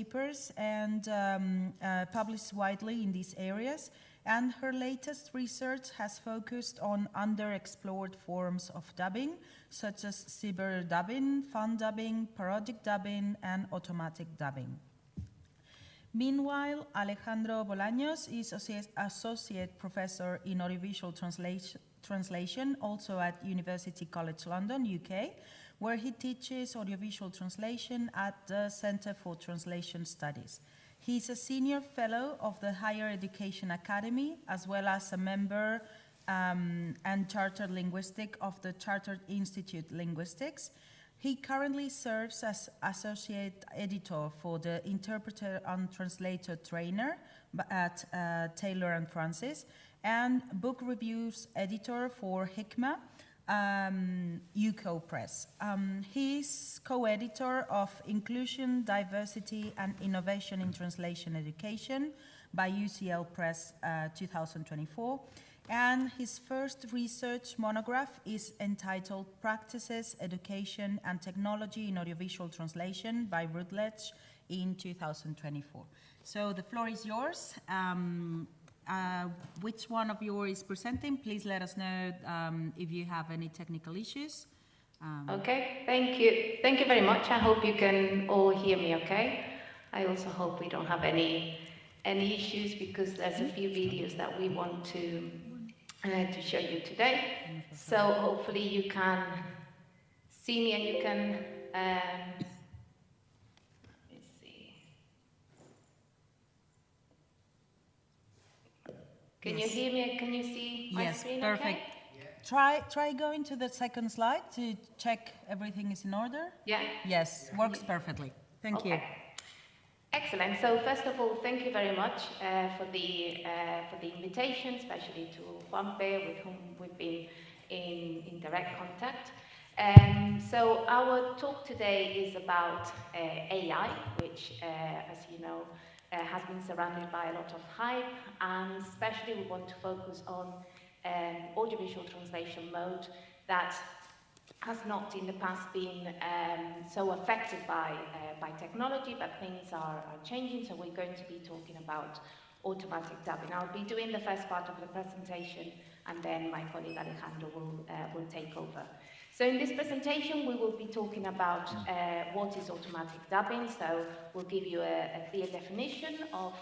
papers and published widely in these areas. And her latest research has focused on underexplored forms of dubbing, such as cyber dubbing, fan dubbing, parodic dubbing, and automatic dubbing. Meanwhile, Alejandro Bolaños is Associate Professor in Audiovisual Translation, also at University College London, UK, where he teaches audiovisual translation at the Centre for Translation Studies. He is a senior fellow of the Higher Education Academy, as well as a member and chartered linguistic of the Chartered Institute Linguistics. He currently serves as associate editor for the Interpreter and Translator Trainer at Taylor and Francis, and book reviews editor for Hikma, UCO Press. He's co-editor of Inclusion, Diversity and Innovation in Translation Education by UCL Press 2024. And his first research monograph is entitled Practices, Education and Technology in Audiovisual Translation by Routledge in 2024. So the floor is yours. Which one of you is presenting? Please let us know if you have any technical issues. Okay, thank you. Thank you very much. I hope you can all hear me okay. I also hope we don't have any issues, because there's a few videos that we want to show you today. So hopefully you can see me and you can, let's see. Can you hear me? Can you see my screen? Yes, perfect. Okay? Try going to the second slide to check everything is in order. Yeah? Yes, works perfectly. Thank you. Excellent. So first of all, thank you very much for the invitation, especially to Juanpe, with whom we've been in direct contact. So our talk today is about AI, which, as you know, has been surrounded by a lot of hype, and especially we want to focus on audiovisual translation mode that has not in the past been so affected by technology, but things are changing, so we're going to be talking about automatic dubbing. I'll be doing the first part of the presentation, and then my colleague Alejandro will take over. So in this presentation, we will be talking about what is automatic dubbing, so we'll give you a clear definition of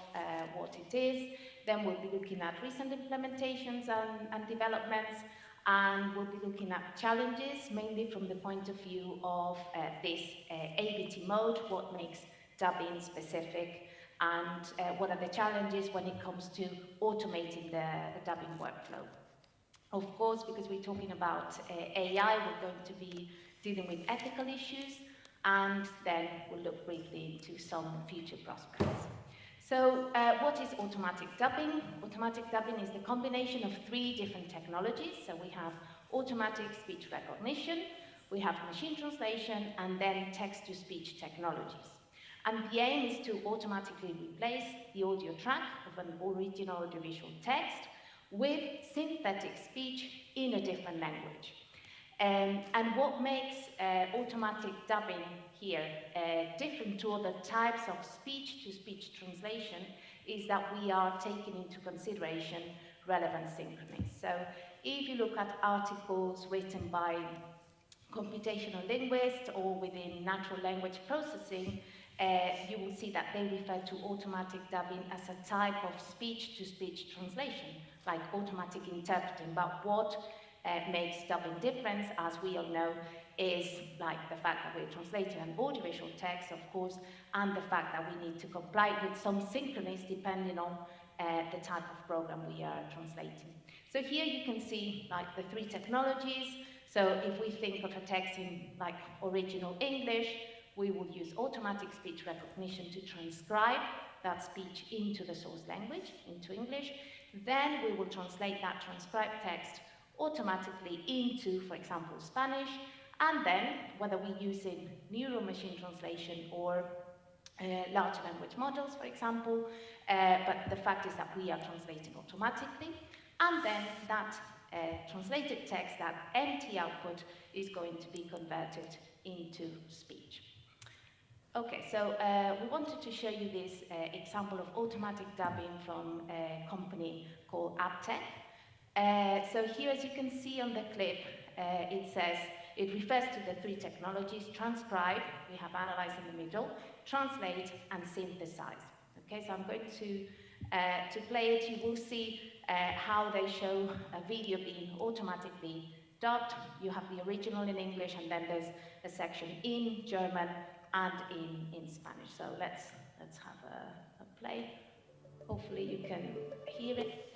what it is, then we'll be looking at recent implementations and developments, and we'll be looking at challenges, mainly from the point of view of this ABT mode, what makes dubbing specific, and what are the challenges when it comes to automating the dubbing workflow. Of course, because we're talking about AI, we're going to be dealing with ethical issues, and then we'll look briefly into some future prospects. So what is automatic dubbing? Automatic dubbing is the combination of 3 different technologies. So we have automatic speech recognition, we have machine translation, and then text-to-speech technologies. And the aim is to automatically replace the audio track of an original audiovisual text with synthetic speech in a different language. And what makes automatic dubbing here different to other types of speech-to-speech translation is that we are taking into consideration relevant synchronies. So if you look at articles written by computational linguists or within natural language processing, you will see that they refer to automatic dubbing as a type of speech-to-speech translation, like automatic interpreting. But what makes dubbing different, as we all know, is like the fact that we're translating an audiovisual text, of course, and the fact that we need to comply with some synchronies depending on the type of program we are translating. So here you can see like the 3 technologies. So if we think of a text in like original English, we will use automatic speech recognition to transcribe that speech into the source language, into English. Then we will translate that transcribed text automatically into, for example, Spanish, and then whether we're using neural machine translation or large language models, for example, but the fact is that we are translating automatically, and then that translated text, that empty output, is going to be converted into speech. Okay, so we wanted to show you this example of automatic dubbing from a company called Aptech. So here, as you can see on the clip, it refers to the three technologies: transcribe, we have analyze in the middle, translate, and synthesize. Okay, so I'm going to play it. You will see how they show a video being automatically dubbed. You have the original in English, and then there's a section in German and in Spanish. So let's have a play. Hopefully you can hear it.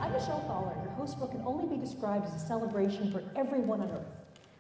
I'm Michelle Thaler, your host for what can only be described as a celebration for everyone on Earth.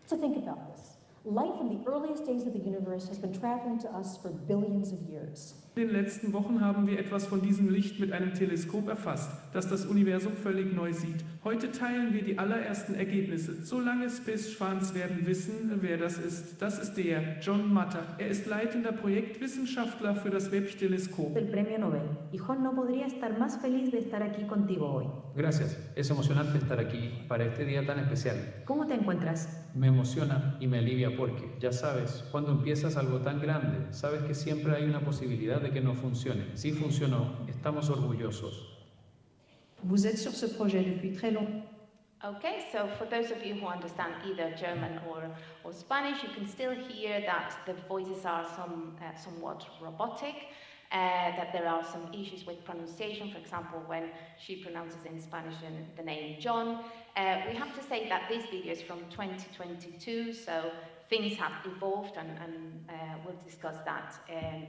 So think about this. Light from the earliest days of the universe has been traveling to us for billions of years. In den letzten Wochen haben wir etwas von diesem Licht mit einem Teleskop erfasst, das das Universum völlig neu sieht. Heute teilen wir die allerersten Ergebnisse. Solange Space Schwans werden wissen, wer das ist. Das ist der John Matter. Er ist leitender Projektwissenschaftler für das Webb-Teleskop. El premio Nobel. Y Juan no podría estar más feliz de estar aquí contigo hoy. Gracias, es emocionante estar aquí para este día tan especial. ¿Cómo te encuentras? Me emociona y me alivia porque, ya sabes, cuando empiezas algo tan grande, sabes que siempre hay una posibilidad de que no funcione. Si funcionó, estamos orgullosos. Vous êtes sur ce projet depuis très longtemps. Okay, so for those of you who understand either German or Spanish, you can still hear that the voices are somewhat robotic, that there are some issues with pronunciation. For example, when she pronounces in Spanish the name John. We have to say that this video is from 2022, so things have evolved, and we'll discuss that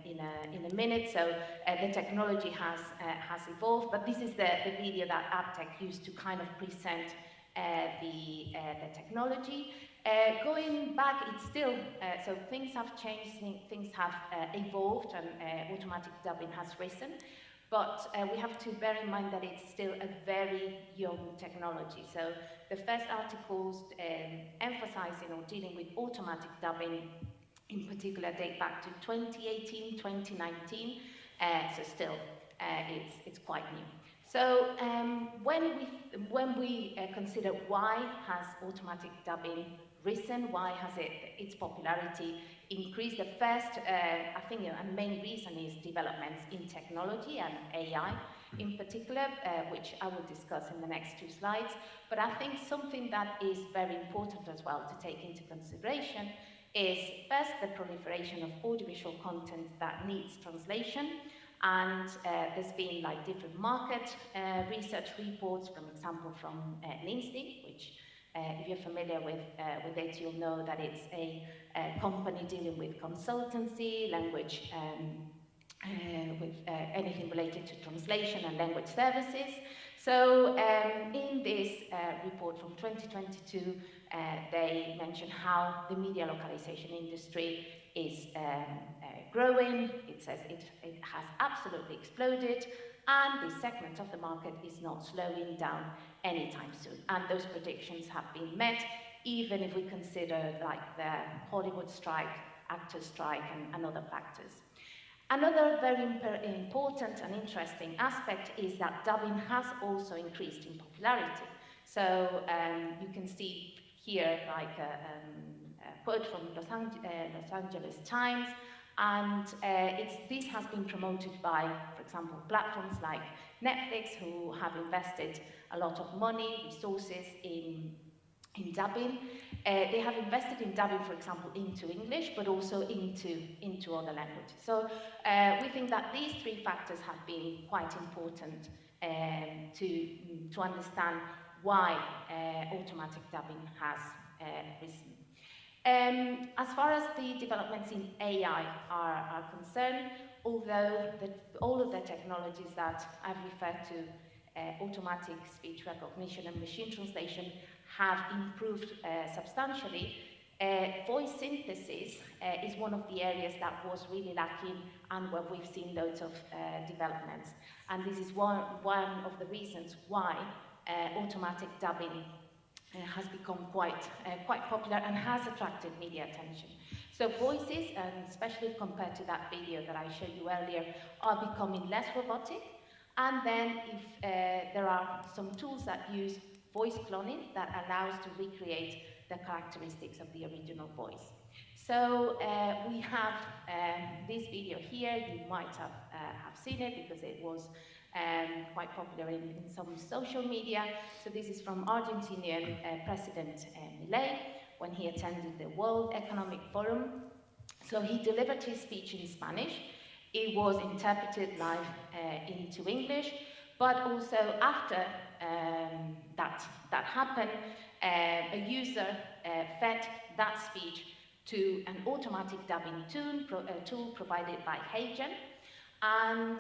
in a minute. So the technology has evolved, but this is the video that Aptech used to kind of present the technology. Going back, it's still, so things have changed, things have evolved, and automatic dubbing has risen. But we have to bear in mind that it's still a very young technology. So the first articles emphasizing or dealing with automatic dubbing in particular date back to 2018, 2019. So still, it's quite new. So when we consider why has automatic dubbing risen, why has its popularity increased, the first, I think, a main reason is developments in technology and AI in particular, which I will discuss in the next two slides. But I think something that is very important as well to take into consideration is first the proliferation of audiovisual content that needs translation. And there's been like different market research reports, for example, from NINSTI, which if you're familiar with it, you'll know that it's a company dealing with consultancy, language, with anything related to translation and language services. So in this report from 2022, they mention how the media localization industry is growing. It says it has absolutely exploded, and this segment of the market is not slowing down anytime soon. And those predictions have been met, even if we consider like the Hollywood strike, actors strike, and other factors. Another very important and interesting aspect is that dubbing has also increased in popularity. So you can see here like a quote from Los Angeles Times, and this has been promoted by, for example, platforms like Netflix, who have invested a lot of money, resources in dubbing. They have invested in dubbing, for example, into English, but also into other languages. So we think that these three factors have been quite important to understand why automatic dubbing has risen. As far as the developments in AI are concerned, although all of the technologies that I've referred to, automatic speech recognition and machine translation, have improved substantially, voice synthesis is one of the areas that was really lacking and where we've seen loads of developments. And this is one of the reasons why automatic dubbing has become quite popular and has attracted media attention. So voices, and especially compared to that video that I showed you earlier, are becoming less robotic. And then if there are some tools that use voice cloning that allows to recreate the characteristics of the original voice. So we have this video here. You might have seen it because it was quite popular in some social media. So this is from Argentinian President Milei when he attended the World Economic Forum. So he delivered his speech in Spanish. It was interpreted live into English, but also after that happened, a user fed that speech to an automatic dubbing tool provided by HeyGen. And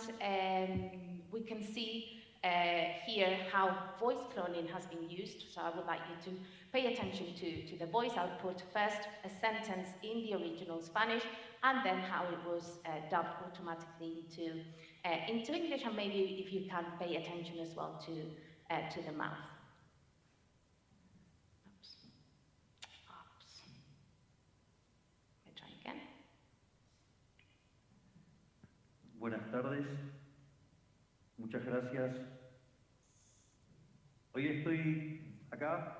we can see here how voice cloning has been used. So I would like you to pay attention to the voice output. First, a sentence in the original Spanish, and then how it was dubbed automatically into English, and maybe if you can pay attention as well to the mouth. Oops. Let me try again. Buenas tardes, muchas gracias. Hoy estoy acá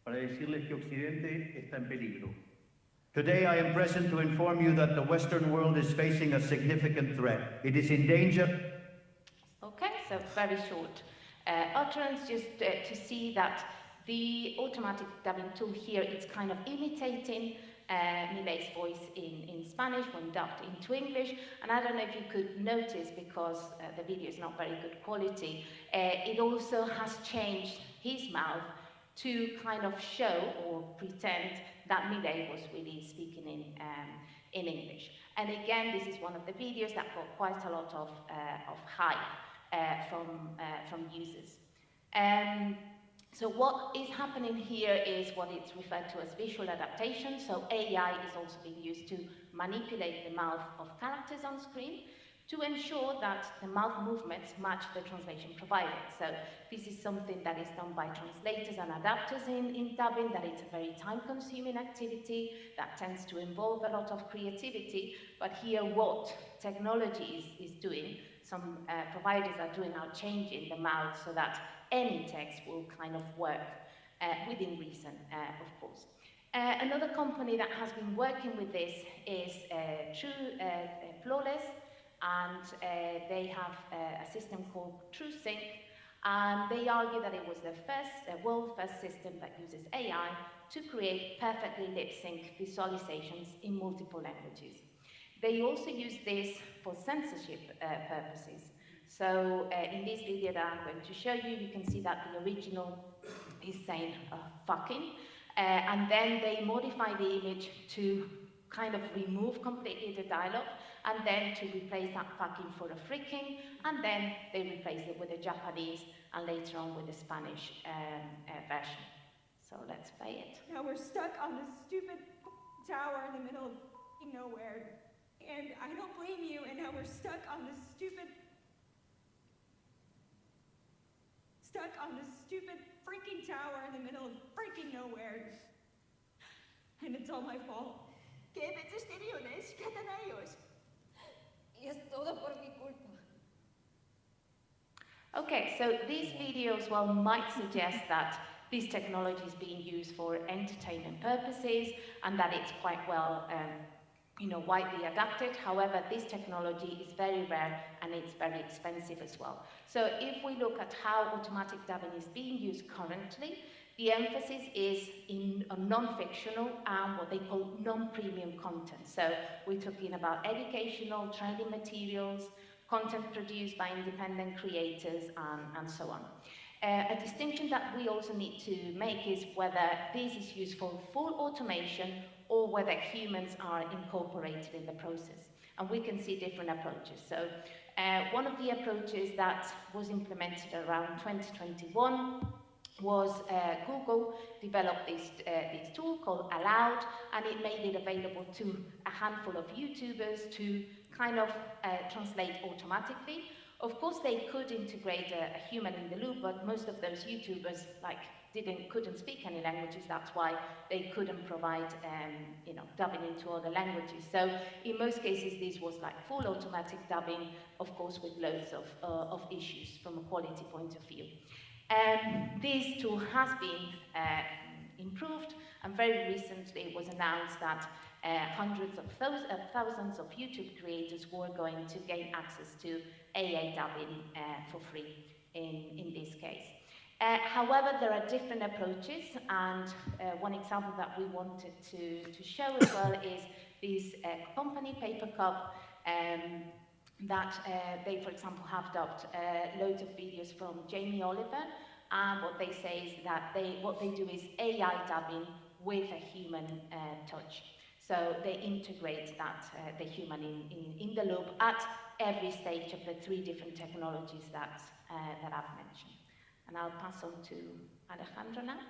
para decirles que Occidente está en peligro. Today I am present to inform you that the Western world is facing a significant threat. It is in danger. Okay, so very short utterance, just to see that the automatic dubbing tool here, it's kind of imitating Milei's voice in Spanish when dubbed into English. And I don't know if you could notice, because the video is not very good quality, it also has changed his mouth to kind of show or pretend that Milei was really speaking in English. And again, this is one of the videos that got quite a lot of hype from users. So what is happening here is what is referred to as visual adaptation. So AI is also being used to manipulate the mouth of characters on screen to ensure that the mouth movements match the translation provided. So this is something that is done by translators and adapters in dubbing, that it's a very time-consuming activity that tends to involve a lot of creativity. But here what technology is doing, some providers are doing now, changing the mouth so that any text will kind of work within reason, of course. Another company that has been working with this is Flawless, and they have a system called TrueSync, and they argue that it was the world's first system that uses AI to create perfectly lip-sync visualizations in multiple languages. They also use this for censorship purposes. So in this video that I'm going to show you, you can see that the original is saying fucking, and then they modify the image to kind of remove completely the dialogue, and then to replace that fucking for a freaking, and then they replace it with a Japanese, and later on with the Spanish version. So let's play it. Now we're stuck on this stupid tower in the middle of nowhere, and I don't blame you, and now we're stuck on this stupid freaking tower in the middle of freaking nowhere. And it's all my fault. Okay, so these videos, well, might suggest that this technology is being used for entertainment purposes and that it's quite well widely adapted. However, this technology is very rare and it's very expensive as well. So if we look at how automatic dubbing is being used currently, the emphasis is on non-fictional and what they call non-premium content. So we're talking about educational, training materials, content produced by independent creators, and so on. A distinction that we also need to make is whether this is used for full automation or whether humans are incorporated in the process. And we can see different approaches. So one of the approaches that was implemented around 2021 was Google developed this tool called Aloud, and it made it available to a handful of YouTubers to kind of translate automatically. Of course, they could integrate a human in the loop, but most of those YouTubers couldn't speak any languages. That's why they couldn't provide dubbing into other languages. So in most cases, this was like full automatic dubbing, of course, with loads of issues from a quality point of view. This tool has been improved, and very recently it was announced that hundreds of thousands of YouTube creators were going to gain access to AI dubbing for free in this case. However, there are different approaches, and one example that we wanted to show as well is this company, Papercup, that they, for example, have dubbed loads of videos from Jamie Oliver, and what they say is that what they do is AI dubbing with a human touch. So they integrate that the human in the loop at every stage of the 3 different technologies that I've mentioned. And I'll pass on to Alejandro now.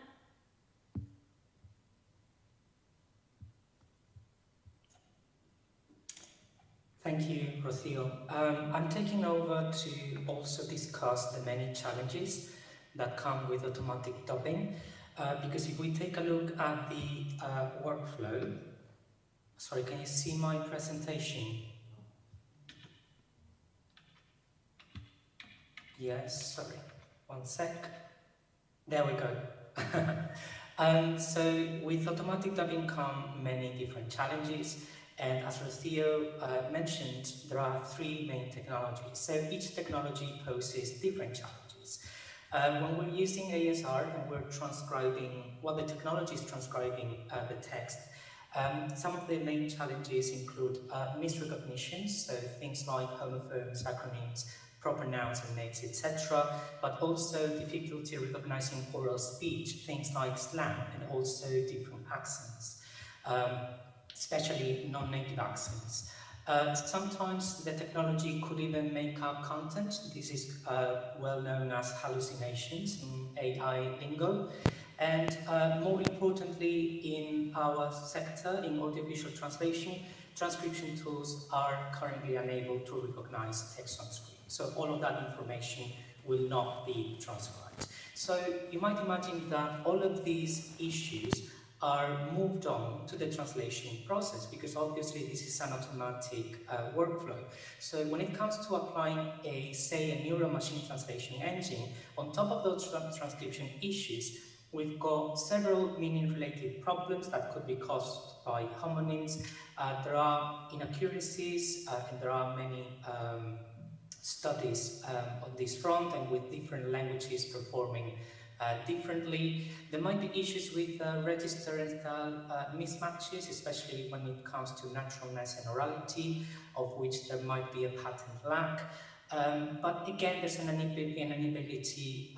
Thank you, Rocio. I'm taking over to also discuss the many challenges that come with automatic dubbing, because if we take a look at the workflow, sorry, can you see my presentation? Yes, sorry, one sec. There we go. So with automatic dubbing come many different challenges. And as Rocio mentioned, there are 3 main technologies. So each technology poses different challenges. When we're using ASR and we're transcribing, well, the technology is transcribing the text, some of the main challenges include misrecognition, so things like homophones, acronyms, proper nouns and names, etc., but also difficulty recognizing oral speech, things like slang and also different accents. Especially non-native accents. Sometimes the technology could even make up content. This is well known as hallucinations in AI lingo. And more importantly, in our sector, in audiovisual translation, transcription tools are currently unable to recognize text on screen. So all of that information will not be transcribed. So you might imagine that all of these issues are moved on to the translation process, because obviously this is an automatic workflow. So when it comes to applying say a neural machine translation engine, on top of those transcription issues, we've got several meaning-related problems that could be caused by homonyms. There are inaccuracies, and there are many studies on this front, and with different languages performing differently. There might be issues with register and mismatches, especially when it comes to naturalness and orality, of which there might be a patent lack. But again, there's an inability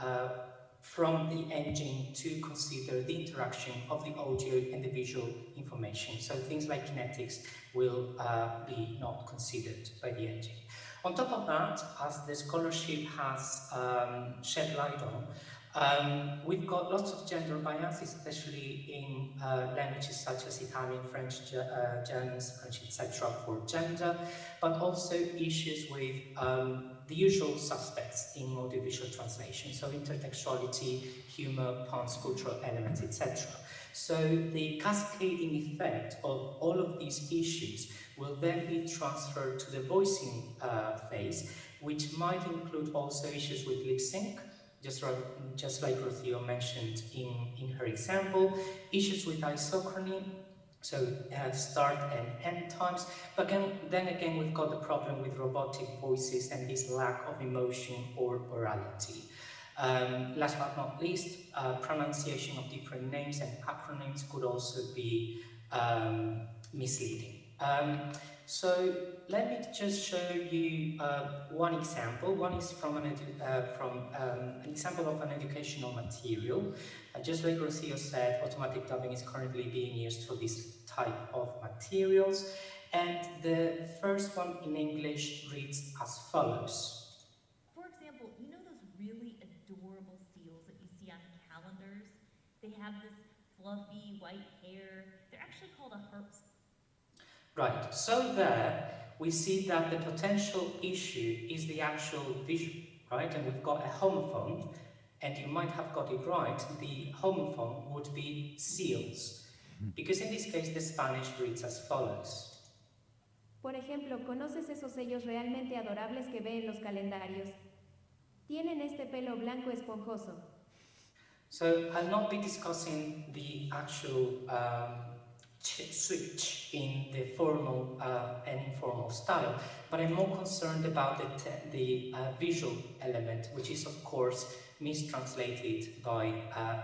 from the engine to consider the interaction of the audio and the visual information. So things like kinetics will be not considered by the engine. On top of that, as the scholarship has shed light on, we've got lots of gender bias, especially in languages such as Italian, French, German, Spanish, etc. for gender, but also issues with the usual suspects in audiovisual translation, so intertextuality, humor, puns, cultural elements, etc. So the cascading effect of all of these issues will then be transferred to the voicing phase, which might include also issues with lip sync, just like Rocio mentioned in her example, issues with isochrony, so start and end times, but then again we've got the problem with robotic voices and this lack of emotion or orality. Last but not least, pronunciation of different names and acronyms could also be misleading. So let me just show you one example. One is from an example of an educational material. Just like Rocio said, automatic dubbing is currently being used for this type of materials. And the first one in English reads as follows. For example, you know those really adorable seals that you see on calendars? They have this fluffy white hair. They're actually called a herp. Right, so there we see that the potential issue is the actual vision, right? And we've got a homophone, and you might have got it right, the homophone would be seals, because in this case the Spanish reads as follows. Por ejemplo, ¿conoces esos sellos realmente adorables que ve en los calendarios? Tienen este pelo blanco esponjoso. So I'll not be discussing the actual switch in the formal and informal style, but I'm more concerned about the visual element, which is of course mistranslated by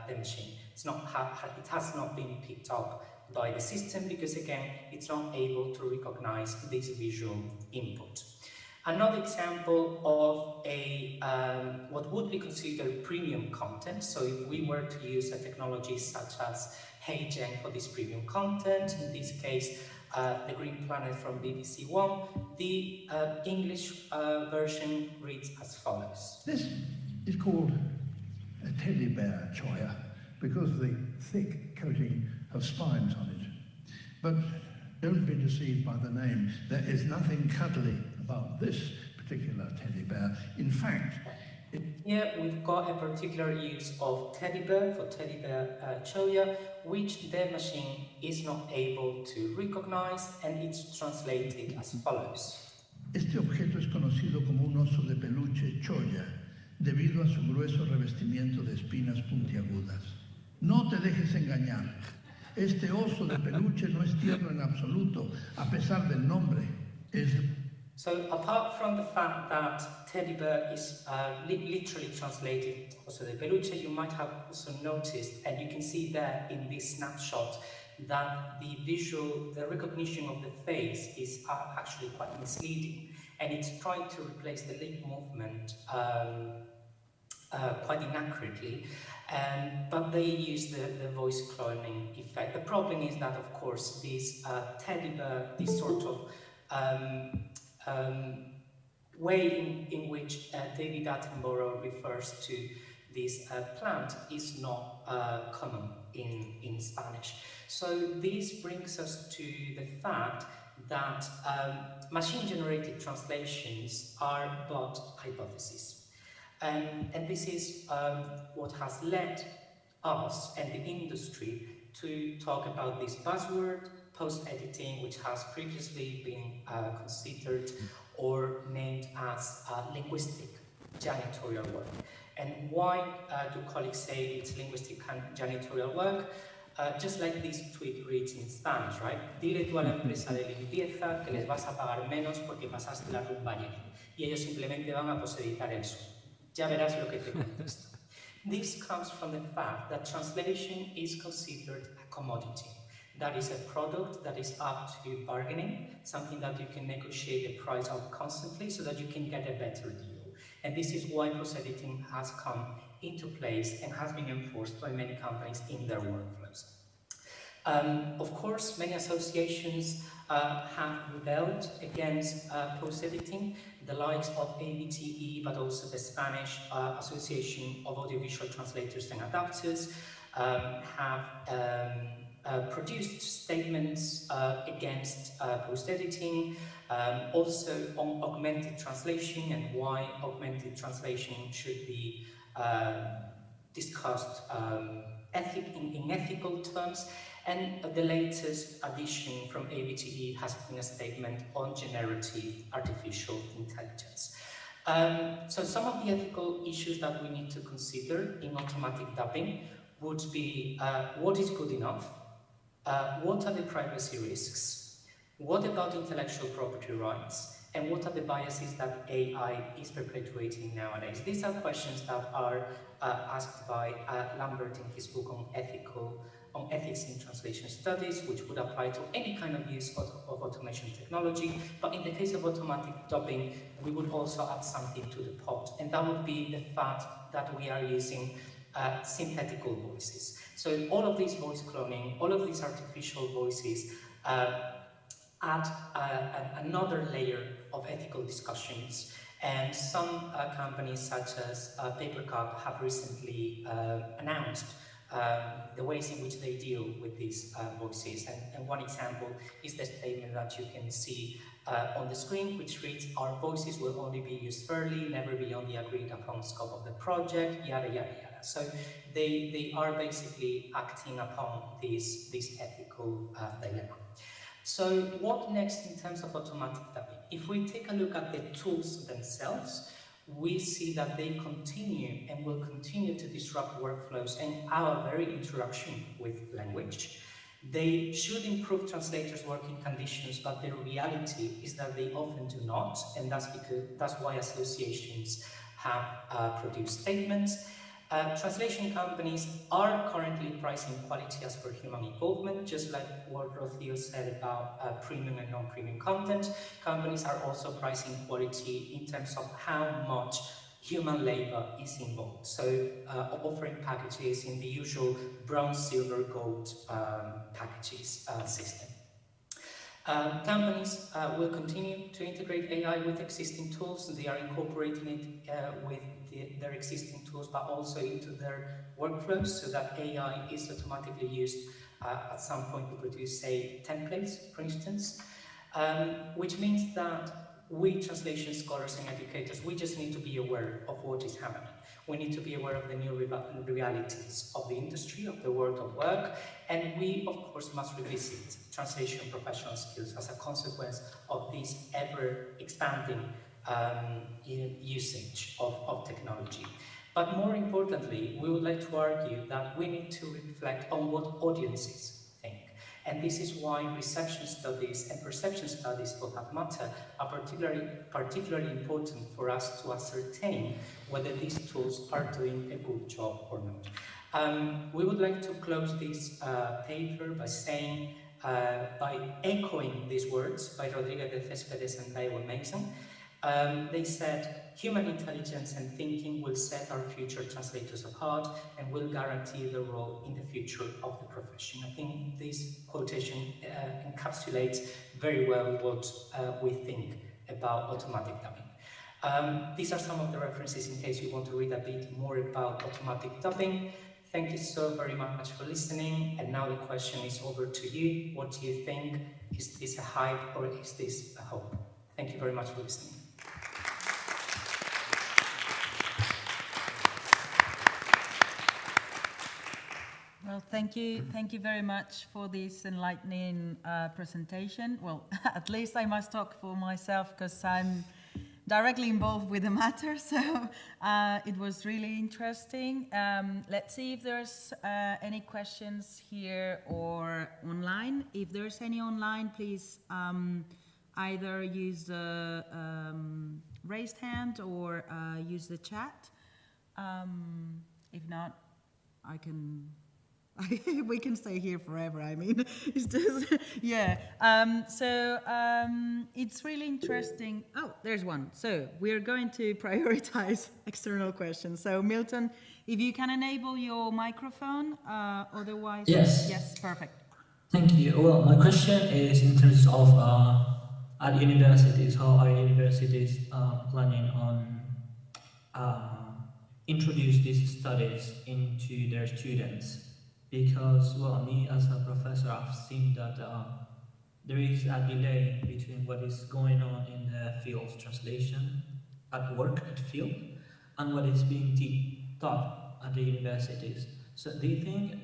the machine. It has not been picked up by the system because again, it's not able to recognize this visual input. Another example of a what would be considered premium content, so if we were to use a technology such as HeyGen for this premium content, in this case the Green Planet from BBC One, the English version reads as follows. This is called a teddy bear choya because of the thick coating of spines on it. But don't be deceived by the name. There is nothing cuddly about this particular teddy bear. In fact, here we've got a particular use of teddy bear for teddy bear choya, which the machine is not able to recognize, and it's translated as follows. Este objeto es conocido como un oso de peluche choya, debido a su grueso revestimiento de espinas puntiagudas. No te dejes engañar. Este oso de peluche no es tierno en absoluto, a pesar del nombre. So apart from the fact that teddy bear is literally translated oso de peluche, you might have also noticed, and you can see there in this snapshot, that the recognition of the face is actually quite misleading, and it's trying to replace the lip movement quite inaccurately, but they use the voice cloning effect. The problem is that, of course, this teddy bear, this sort of way in which David Attenborough refers to this plant is not common in Spanish. So this brings us to the fact that machine-generated translations are but hypotheses. And this is what has led us and the industry to talk about this buzzword, post-editing, which has previously been considered or named as linguistic janitorial work. And why do colleagues say it's linguistic janitorial work? Just like this tweet reads in Spanish, right? Dile tú a la empresa de limpieza que les vas a pagar menos porque pasaste la rumba ayer. Y ellos simplemente van a poseditar el suelo. Ya verás lo que te contesta. This comes from the fact that translation is considered a commodity. That is a product that is up to bargaining, something that you can negotiate the price of constantly so that you can get a better deal. And this is why post-editing has come into place and has been enforced by many companies in their workflows. Of course, many associations have rebelled against post-editing, the likes of ABTE, but also the Spanish Association of Audiovisual Translators and Adapters have produced statements against post-editing, also on augmented translation and why augmented translation should be discussed in ethical terms. And the latest addition from ABTE has been a statement on generative artificial intelligence. So some of the ethical issues that we need to consider in automatic dubbing would be what is good enough? What are the privacy risks? What about intellectual property rights? And what are the biases that AI is perpetuating nowadays? These are questions that are asked by Lambert in his book on ethics in translation studies, which would apply to any kind of use of automation technology. But in the case of automatic dubbing, we would also add something to the pot, and that would be the fact that we are using synthetical voices. So all of these voice cloning, all of these artificial voices add another layer of ethical discussions, and some companies such as Papercup have recently announced the ways in which they deal with these voices. And one example is the statement that you can see on the screen, which reads, "Our voices will only be used fairly, never beyond the agreed upon scope of the project," yada, yada, yada. So they are basically acting upon this ethical dilemma. So what next in terms of automatic dubbing? If we take a look at the tools themselves, we see that they continue and will continue to disrupt workflows and our very interaction with language. They should improve translators' working conditions, but the reality is that they often do not, and that's why associations have produced statements. Translation companies are currently pricing quality as per human involvement, just like what Rocío said about premium and non-premium content. Companies are also pricing quality in terms of how much human labor is involved. So offering packages in the usual bronze, silver, gold packages system. Companies will continue to integrate AI with existing tools. They are incorporating it with their existing tools, but also into their workflows, so that AI is automatically used at some point to produce, say, templates, for instance, which means that we translation scholars and educators, we just need to be aware of what is happening. We need to be aware of the new realities of the industry, of the world of work, and we, of course, must revisit translation professional skills as a consequence of this ever-expanding usage of technology. But more importantly, we would like to argue that we need to reflect on what audiences think. And this is why reception studies and perception studies, for that matter, are particularly important for us to ascertain whether these tools are doing a good job or not. We would like to close this paper by saying, by echoing these words by Rodríguez de Céspedes and Daiwa Mason. They said, human intelligence and thinking will set our future translators apart and will guarantee the role in the future of the profession. I think this quotation encapsulates very well what we think about automatic dubbing. These are some of the references in case you want to read a bit more about automatic dubbing. Thank you so very much for listening. And now the question is over to you. What do you think? Is this a hype or is this a hope? Thank you very much for listening. Well, thank you very much for this enlightening presentation. Well, at least I must talk for myself because I'm directly involved with the matter, so it was really interesting. Let's see if there's any questions here or online. If there's any online, please either use the raised hand or use the chat. If not, we can stay here forever. I mean, it's just, yeah. It's really interesting. Oh, there's one. So we're going to prioritize external questions. So Milton, if you can enable your microphone, otherwise. Yes. Yes, perfect. Thank you. Well, my question is in terms of at universities, how are universities planning on introduce these studies into their students? Because, well, me as a professor, I've seen that there is a delay between what is going on in the field of translation at work, at field, and what is being taught at the universities. So do you think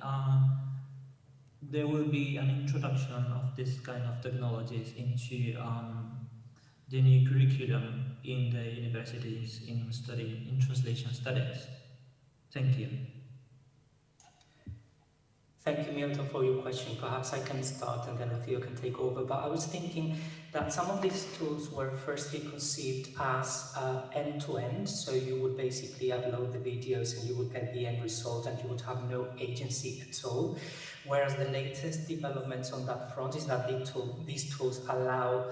there will be an introduction of this kind of technologies into the new curriculum in the universities in translation studies? Thank you. Thank you, Milton, for your question. Perhaps I can start and then Rocío can take over. But I was thinking that some of these tools were firstly conceived as end-to-end. So you would basically upload the videos and you would get the end result and you would have no agency at all. Whereas the latest developments on that front is that these tools allow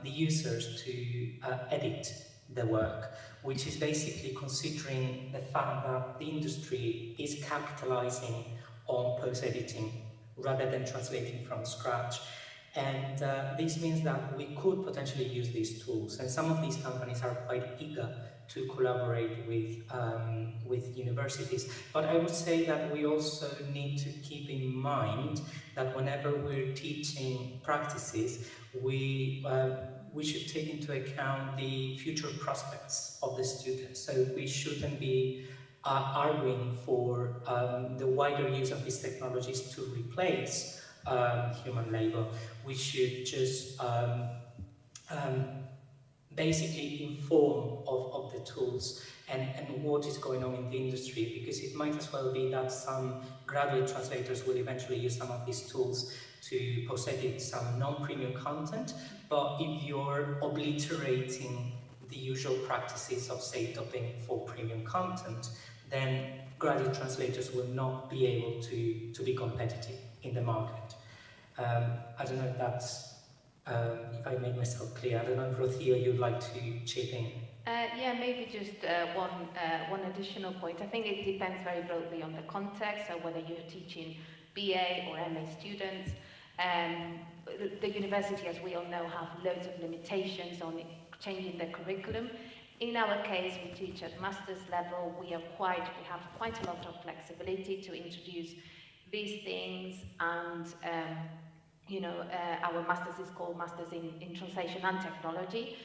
the users to edit the work, which is basically considering the fact that the industry is capitalizing on post-editing rather than translating from scratch. And this means that we could potentially use these tools. And some of these companies are quite eager to collaborate with universities. But I would say that we also need to keep in mind that whenever we're teaching practices, we should take into account the future prospects of the students. So we shouldn't be arguing for the wider use of these technologies to replace human labor. We should just basically inform of the tools and what is going on in the industry, because it might as well be that some graduate translators will eventually use some of these tools to post-edit some non-premium content, but if you're obliterating the usual practices of, say, dubbing for premium content, then graduate translators will not be able to be competitive in the market. I don't know if that's, if I made myself clear. I don't know if Rocio, you'd like to chip in. Yeah, maybe just one additional point. I think it depends very broadly on the context, so whether you're teaching BA or MA students. The university, as we all know, have loads of limitations on changing the curriculum. In our case, we teach at master's level. We have quite a lot of flexibility to introduce these things, and our master's is called Masters in Translation and Technology.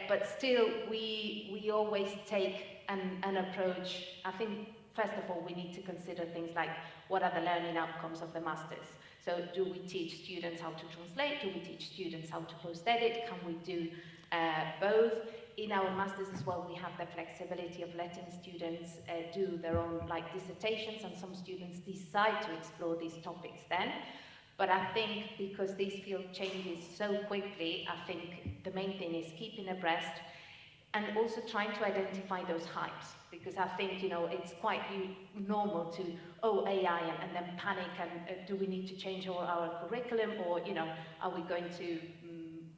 But still, we always take an approach. I think, first of all, we need to consider things like what are the learning outcomes of the masters. So do we teach students how to translate? Do we teach students how to post-edit? Can we do both? In our masters as well, we have the flexibility of letting students do their own dissertations, and some students decide to explore these topics then. But I think because this field changes so quickly, I think the main thing is keeping abreast and also trying to identify those hypes. Because I think, it's quite normal to, AI, and then panic, and do we need to change our curriculum, or, are we going to,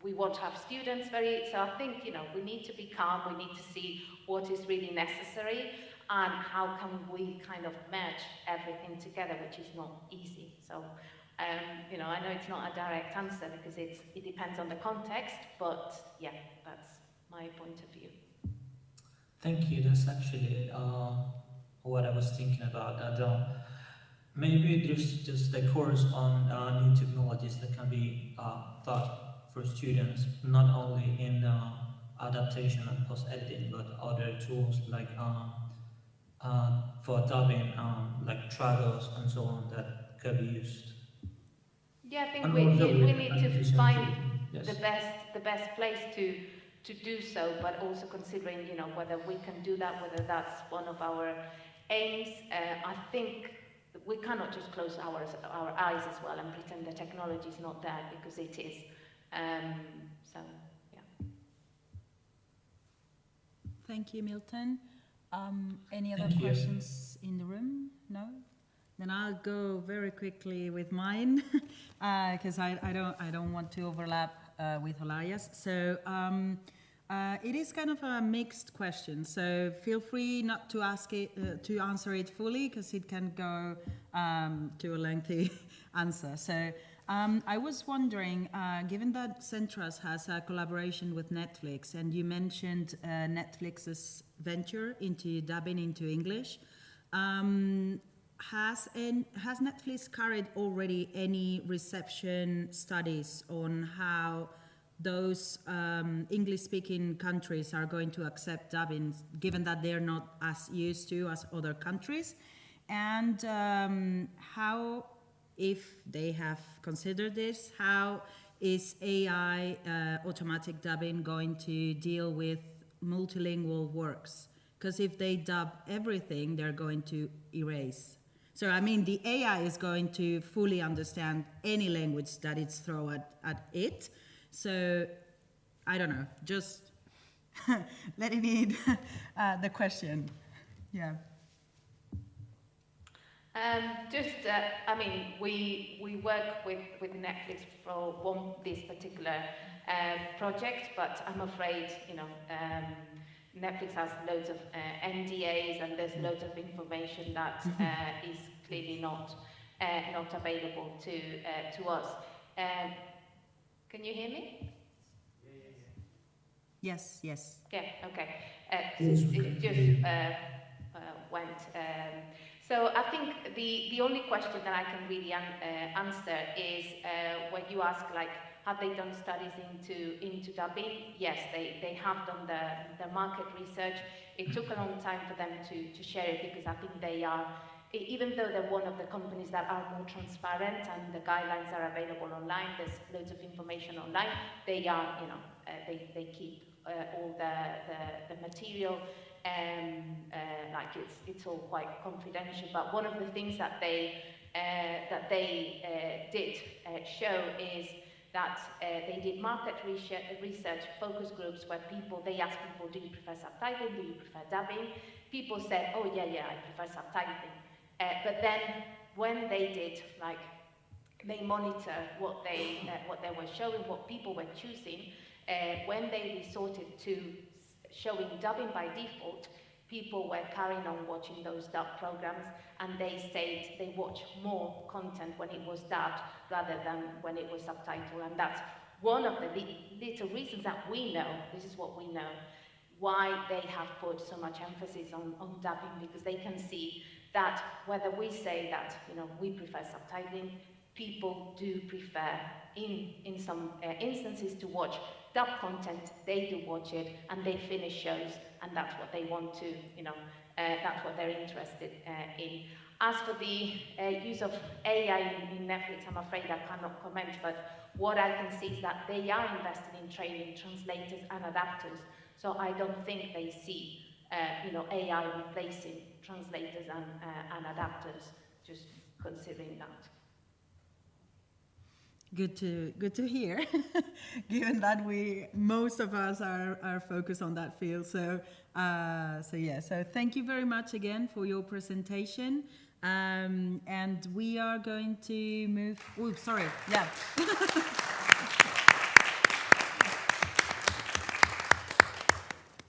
we want to have students so I think, we need to be calm, we need to see what is really necessary, and how can we kind of merge everything together, which is not easy. So, I know it's not a direct answer because it depends on the context, but yeah, that's my point of view. Thank you. That's actually what I was thinking about. That maybe there's just a course on new technologies that can be taught for students, not only in adaptation and post-editing, but other tools like for dubbing, like Trados and so on, that could be used. Yeah, I think And we also need to find yes. the best place to do so, but also considering, whether we can do that, whether that's one of our aims. I think we cannot just close our eyes as well and pretend the technology is not there, because it is. So, yeah. Thank you, Milton. Any other Thank you. questions in the room? No? Then I'll go very quickly with mine, because I don't want to overlap with Elias. So it is kind of a mixed question. So feel free not to ask it to answer it fully, because it can go to a lengthy answer. So I was wondering, given that Centras has a collaboration with Netflix, and you mentioned Netflix's venture into dubbing into English. Has Netflix carried already any reception studies on how those English-speaking countries are going to accept dubbing, given that they're not as used to as other countries? And how, if they have considered this, how is AI automatic dubbing going to deal with multilingual works? Because if they dub everything, they're going to erase. So, I mean, the AI is going to fully understand any language that it's thrown at it. So, I don't know, just letting in the question. Yeah. I mean, we work with Netflix for this particular project, but I'm afraid, Netflix has loads of NDAs, and there's loads of information that is clearly not available to us. Can you hear me? Yes. Yeah. Okay. Yes, It just went. So I think the only question that I can really answer is when you ask, have they done studies into dubbing? Yes, they have done the market research. It took a long time for them to share it, because I think they are, even though they're one of the companies that are more transparent and the guidelines are available online, there's loads of information online, they are, they keep all the material. Like it's all quite confidential. But one of the things that they did show is that they did market research focus groups where they asked people, do you prefer subtitling, do you prefer dubbing? People said, oh yeah, I prefer subtitling. But then when they did, like, they monitor what they were showing, what people were choosing, when they resorted to showing dubbing by default, people were carrying on watching those dubbed programs, and they watched more content when it was dubbed rather than when it was subtitled. And that's one of the little reasons that we know, this is what we know, why they have put so much emphasis on dubbing, because they can see that whether we say that, you know, we prefer subtitling, people do prefer in some instances to watch dubbed content. They do watch it and they finish shows, and that's what they want to, you know, that's what they're interested in. As for the use of AI in Netflix, I'm afraid I cannot comment, but what I can see is that they are invested in training translators and adapters. So I don't think they see, you know, AI replacing translators and adapters, just considering that. Good to hear, given that most of us are focused on that field. So thank you very much again for your presentation. And we are going to move. Oh, sorry. Yeah.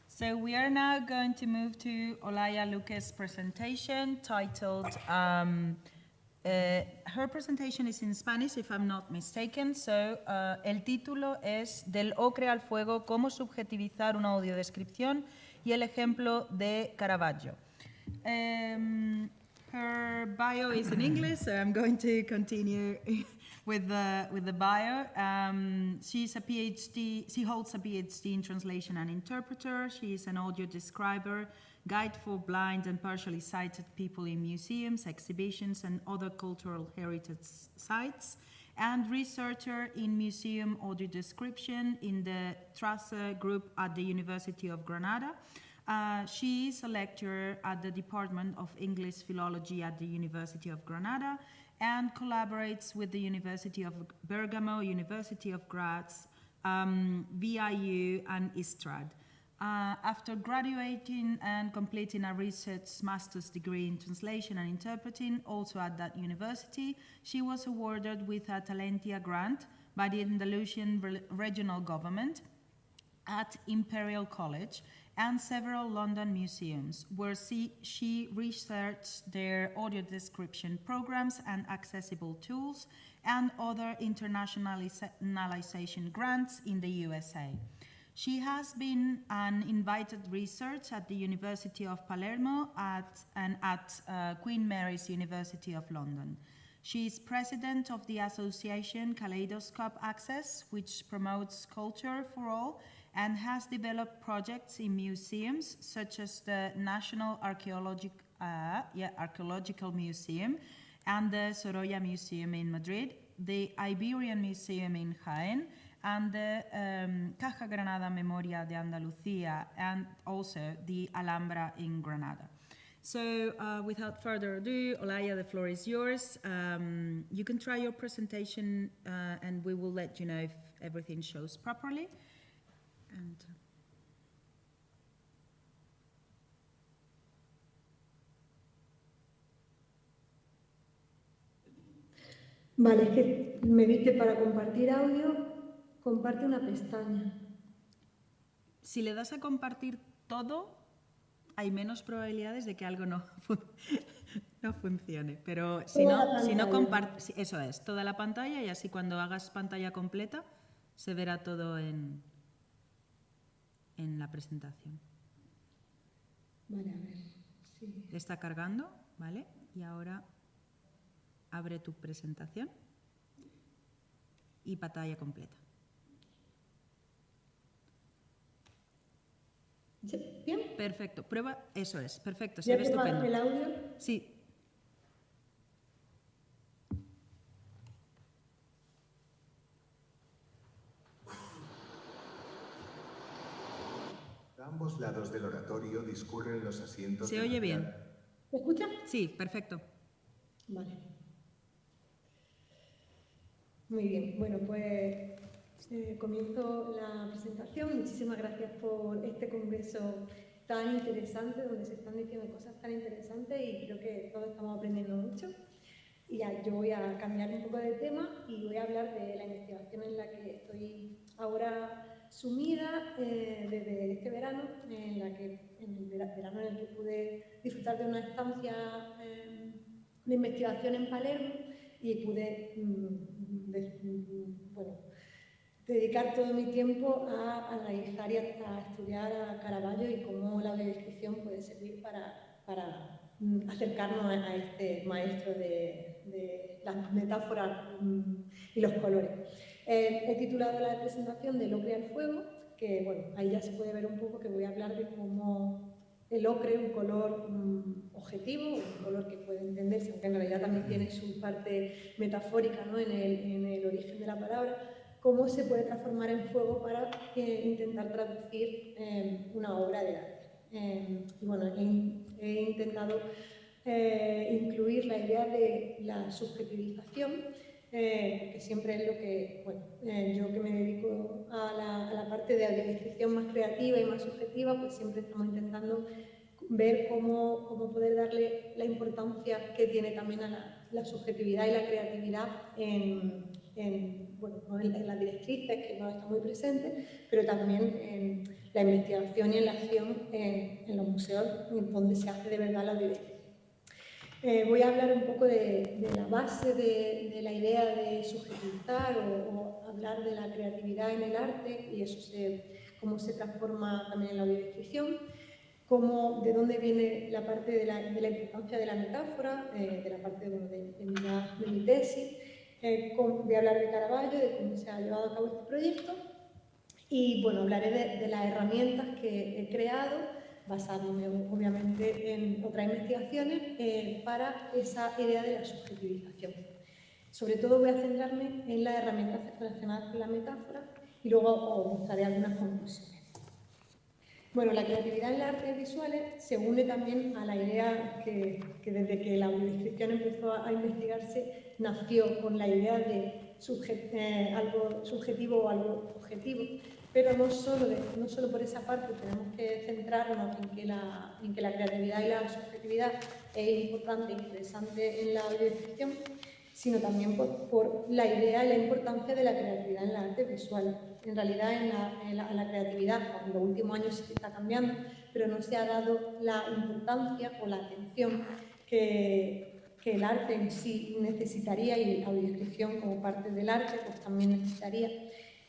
So we are now going to move to Olaya Luque's presentation titled. Her presentation is in Spanish, if I'm not mistaken. So, el título es Del ocre al fuego, cómo subjetivizar una audiodescripción y el ejemplo de Caravaggio. Her bio is in English, so I'm going to continue with the bio. She holds a PhD in translation and interpreter. She is an audio describer, guide for blind and partially sighted people in museums, exhibitions, and other cultural heritage sites, and researcher in museum audio description in the Tracer group at the University of Granada. She is a lecturer at the Department of English Philology at the University of Granada and collaborates with the University of Bergamo, University of Graz, VIU, and ISTRAD. After graduating and completing a research master's degree in translation and interpreting, also at that university, she was awarded with a Talentia grant by the Andalusian regional government at Imperial College and several London museums, where she researched their audio description programs and accessible tools and other internationalization grants in the USA. She has been an invited researcher at the University of Palermo and at Queen Mary's University of London. She is president of the association Kaleidoscope Access, which promotes culture for all, and has developed projects in museums such as the National Archaeological Museum and the Sorolla Museum in Madrid, the Iberian Museum in Jaén, and the Caja Granada Memoria de Andalucía, and also the Alhambra in Granada. So without further ado, Olaya, the floor is yours. You can try your presentation and we will let you know if everything shows properly. And Vale, es que me viste para compartir audio, comparte una pestaña. Si le das a compartir todo, hay menos probabilidades de que algo no funcione. Pero si no compartes, eso es, toda la pantalla, y así cuando hagas pantalla completa se verá todo en la presentación. Vale, a ver. Sí. Está cargando, ¿vale? Y ahora abre tu presentación y pantalla completa. ¿Bien? Perfecto. Prueba, eso es, perfecto. Se ve estupendo. ¿El audio? Sí. ambos lados del oratorio discurren los asientos. ¿Se oye bien? ¿Me escucha? Sí, perfecto. Vale. Muy bien, bueno, pues comienzo la presentación. Muchísimas gracias por este congreso tan interesante, donde se están diciendo cosas tan interesantes y creo que todos estamos aprendiendo mucho. Y ya, yo voy a cambiar un poco de tema y voy a hablar de la investigación en la que estoy ahora sumida desde este verano, en el verano en el que pude disfrutar de una estancia de investigación en Palermo y pude dedicar todo mi tiempo a analizar y a estudiar a Caravaggio y cómo la audiodescripción puede servir para acercarnos a este maestro de las metáforas y los colores. He titulado la presentación del ocre al fuego, que bueno, ahí ya se puede ver un poco que voy a hablar de cómo el ocre, un color objetivo, un color que puede entenderse, aunque en realidad también tiene su parte metafórica, ¿no? en el origen de la palabra, cómo se puede transformar en fuego para intentar traducir una obra de arte. Y bueno, he intentado incluir la idea de la subjetivización, que siempre es lo que, bueno, yo que me dedico a la parte de audiodescripción más creativa y más subjetiva, pues siempre estamos intentando ver cómo poder darle la importancia que tiene también a la subjetividad y la creatividad en las directrices, que no está muy presente, pero también en la investigación y en la acción en los museos, donde se hace de verdad la audiodescripción. Voy a hablar un poco de la base de la idea de subjetivizar o hablar de la creatividad en el arte y cómo se transforma también en la audiodescripción, de dónde viene la parte de la importancia de la metáfora, de la parte de mi tesis. Voy a hablar de Caravaggio, de cómo se ha llevado a cabo este proyecto y bueno, hablaré de las herramientas que he creado, basándome obviamente en otras investigaciones, para esa idea de la subjetivización. Sobre todo voy a centrarme en las herramientas relacionadas con la metáfora y luego os mostraré algunas conclusiones. Bueno, la creatividad en las artes visuales se une también a la idea que desde que la audiodescripción empezó a investigarse, nació con la idea de algo subjetivo o algo objetivo. Pero no solo por esa parte tenemos que centrarnos en que la creatividad y la subjetividad es importante e interesante en la audiodescripción, sino también por la idea y la importancia de la creatividad en las artes visuales. En realidad, en la creatividad, en los últimos años sí que está cambiando, pero no se ha dado la importancia o la atención que el arte en sí necesitaría y la audiodescripción como parte del arte pues también necesitaría.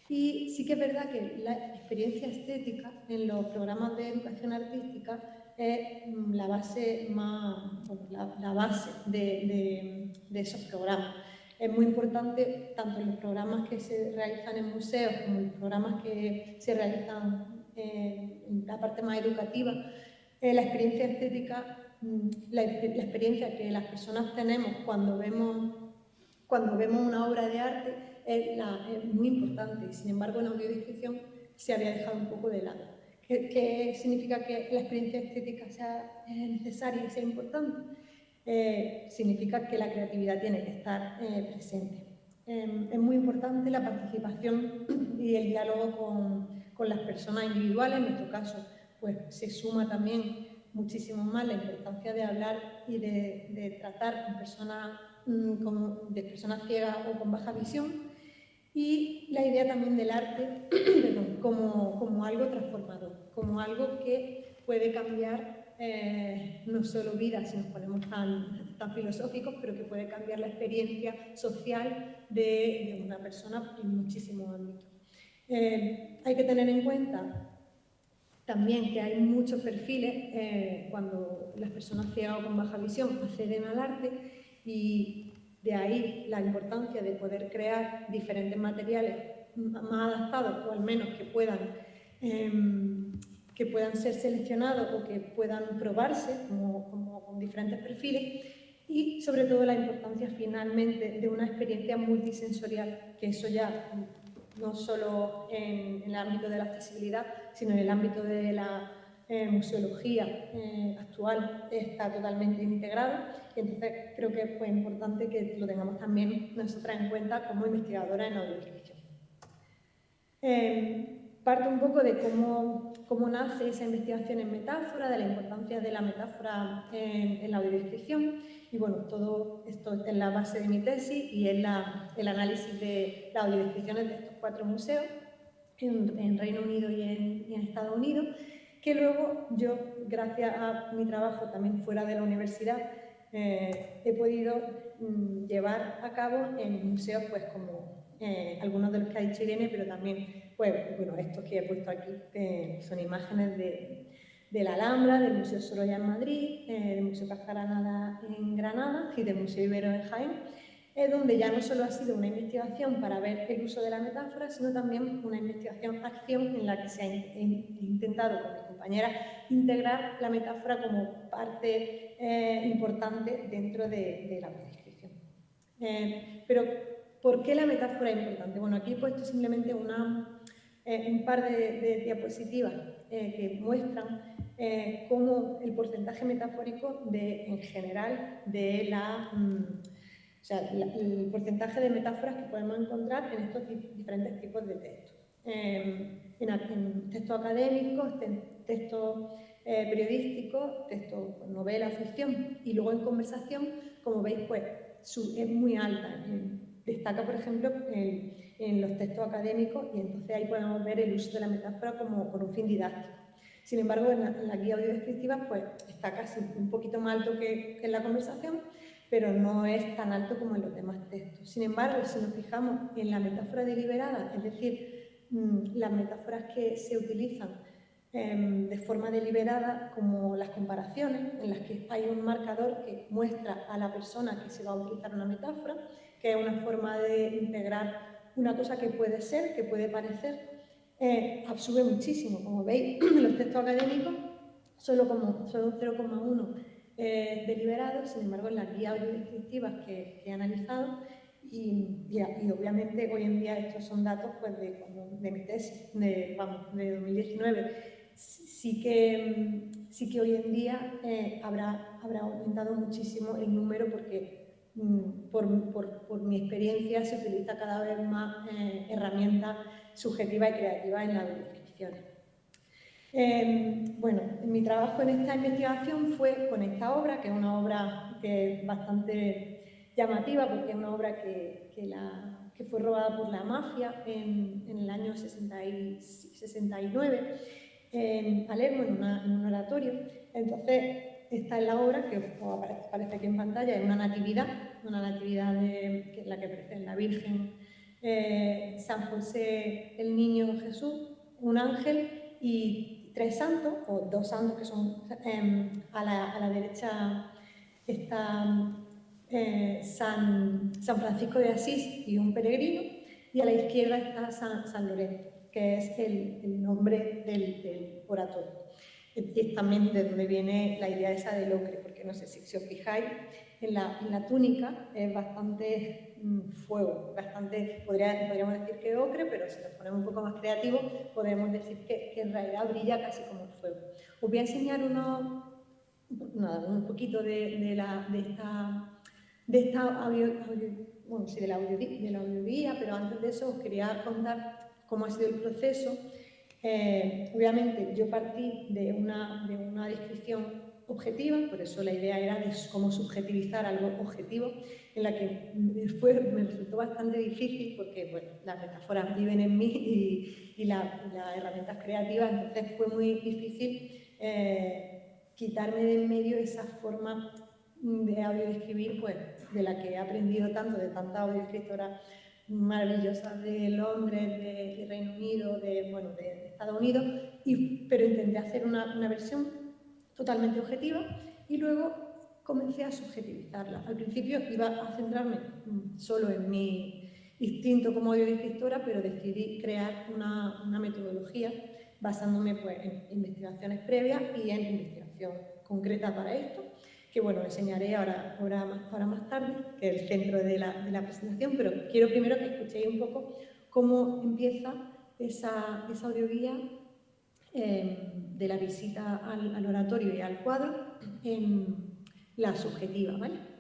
Y sí que es verdad que la experiencia estética en los programas de educación artística es la base de esos programas. Es muy importante, tanto en los programas que se realizan en museos como en los programas que se realizan en la parte más educativa, la experiencia estética, la experiencia que las personas tenemos cuando vemos una obra de arte es muy importante y sin embargo en la audiodescripción se había dejado un poco de lado. ¿Qué significa que la experiencia estética sea necesaria y sea importante? Significa que la creatividad tiene que estar presente. Es muy importante la participación y el diálogo con las personas individuales. En nuestro caso, pues se suma también muchísimo más la importancia de hablar y de tratar con personas ciegas o con baja visión, y la idea también del arte como algo transformador, como algo que puede cambiar no solo vidas, si nos ponemos tan filosóficos, pero que puede cambiar la experiencia social de una persona en muchísimos ámbitos. Hay que tener en cuenta también que hay muchos perfiles cuando las personas ciegas o con baja visión acceden al arte, y de ahí la importancia de poder crear diferentes materiales más adaptados, o al menos que puedan ser seleccionados o que puedan probarse como con diferentes perfiles, y sobre todo la importancia finalmente de una experiencia multisensorial, que eso ya no solo en el ámbito de la accesibilidad, sino en el ámbito de la museología actual está totalmente integrado, y entonces creo que es pues, importante que lo tengamos también nosotras en cuenta como investigadoras en audiodescripción. Parto un poco de cómo nace esa investigación en metáfora, de la importancia de la metáfora en la audiodescripción, y bueno, todo esto es la base de mi tesis y es el análisis de las audiodescripciones de estos 4 museos en Reino Unido y en Estados Unidos, que luego yo, gracias a mi trabajo también fuera de la universidad, he podido llevar a cabo en museos pues como algunos de los que ha dicho Irene, pero también pues, bueno, estos que he puesto aquí son imágenes de la Alhambra, del Museo Sorolla en Madrid, del Museo Caja Granada en Granada y del Museo Ibero en Jaén, donde ya no solo ha sido una investigación para ver el uso de la metáfora, sino también una investigación-acción en la que se ha intentado con mis compañeras integrar la metáfora como parte importante dentro de la audiodescripción. Pero, ¿por qué la metáfora es importante? Bueno, aquí he puesto simplemente un par de diapositivas que muestran cómo el porcentaje metafórico en general de el porcentaje de metáforas que podemos encontrar en estos diferentes tipos de textos. En textos académicos, textos periodísticos, textos, novela, ficción, y luego en conversación, como veis, pues es muy alta. Destaca, por ejemplo, en los textos académicos, y entonces ahí podemos ver el uso de la metáfora como con un fin didáctico. Sin embargo, en la guía audiodescriptiva pues, está casi un poquito más alto que en la conversación, pero no es tan alto como en los demás textos. Sin embargo, si nos fijamos en la metáfora deliberada, es decir, las metáforas que se utilizan de forma deliberada, como las comparaciones, en las que hay un marcador que muestra a la persona que se va a utilizar una metáfora, que es una forma de integrar una cosa que puede ser, que puede parecer, sube muchísimo. Como veis, los textos académicos solo un 0,1 deliberados, sin embargo en las guías audiodescriptivas que he analizado, y obviamente hoy en día estos son datos pues, de mi tesis, de 2019, sí que hoy en día habrá aumentado muchísimo el número, porque por mi experiencia se utiliza cada vez más herramientas subjetivas y creativas en las audiodescripciones. Bueno, mi trabajo en esta investigación fue con esta obra, que es una obra que es bastante llamativa, porque es una obra que fue robada por la mafia en el año 69 en Palermo, en un oratorio. Entonces, esta es la obra que aparece aquí en pantalla, es una natividad que es la que aparece en la Virgen, San José, el Niño Jesús, un ángel y 3 santos, o 2 santos que son a la derecha está San Francisco de Asís y un peregrino, y a la izquierda está San Lorenzo, que es el nombre del oratorio. Y es también de donde viene la idea esa del ocre, porque no sé si os fijáis, en la túnica es bastante fuego, podríamos decir que ocre, pero si nos ponemos un poco más creativos, podemos decir que en realidad brilla casi como el fuego. Os voy a enseñar un poquito de la audioguía, pero antes de eso os quería contar cómo ha sido el proceso. Obviamente yo partí de una descripción objetiva, por eso la idea era de cómo subjetivizar algo objetivo, en la que después me resultó bastante difícil, porque bueno, las metáforas viven en mí y las herramientas creativas, entonces fue muy difícil quitarme de en medio esa forma de audiodescribir, pues, de la que he aprendido tanto, de tantas audiodescriptoras maravillosas de Londres, de Reino Unido, de Estados Unidos, pero intenté hacer una versión totalmente objetiva y luego comencé a subjetivizarla. Al principio iba a centrarme solo en mi instinto como audiodescriptora, pero decidí crear una metodología basándome pues, en investigaciones previas y en investigación concreta para esto, que bueno, enseñaré ahora más tarde, que es el centro de la presentación, pero quiero primero que escuchéis un poco cómo empieza esa audioguía de la visita al oratorio y al cuadro en la subjetiva, ¿vale?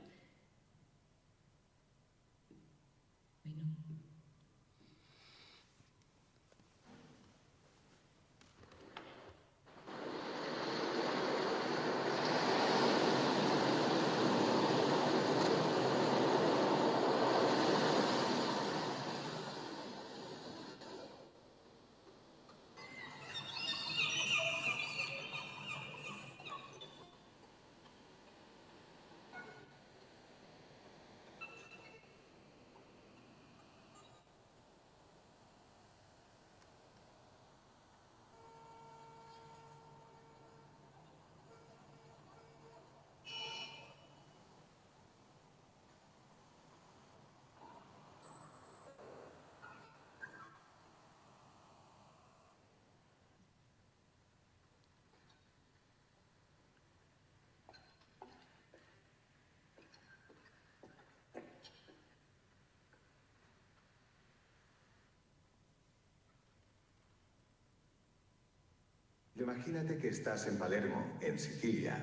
Imagínate que estás en Palermo, en Sicilia,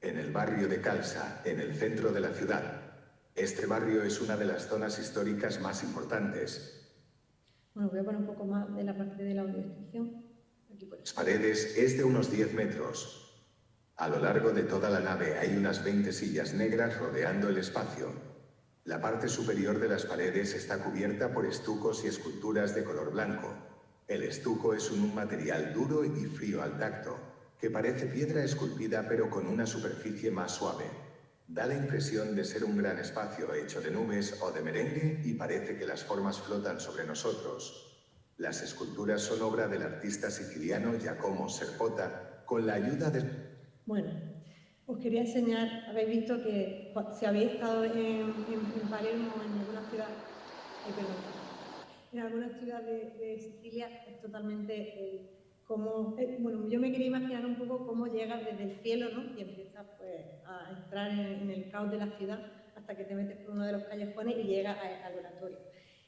en el barrio de Calza, en el centro de la ciudad. Este barrio es una de las zonas históricas más importantes. Bueno, voy a poner un poco más de la parte de la audiodescripción. Las paredes es de unos 10 metros. A lo largo de toda la nave hay unas 20 sillas negras rodeando el espacio. La parte superior de las paredes está cubierta por estucos y esculturas de color blanco. El estuco es un material duro y frío al tacto, que parece piedra esculpida pero con una superficie más suave. Da la impresión de ser un gran espacio hecho de nubes o de merengue y parece que las formas flotan sobre nosotros. Las esculturas son obra del artista siciliano Giacomo Serpota, con la ayuda de... Bueno, os quería enseñar, habéis visto que si habéis estado en Palermo, en alguna ciudad, en alguna ciudad de Sicilia, es totalmente como, bueno, yo me quería imaginar un poco cómo llegas desde el cielo, ¿no? Y empiezas pues a entrar en el caos de la ciudad hasta que te metes por uno de los callejones y llegas al oratorio.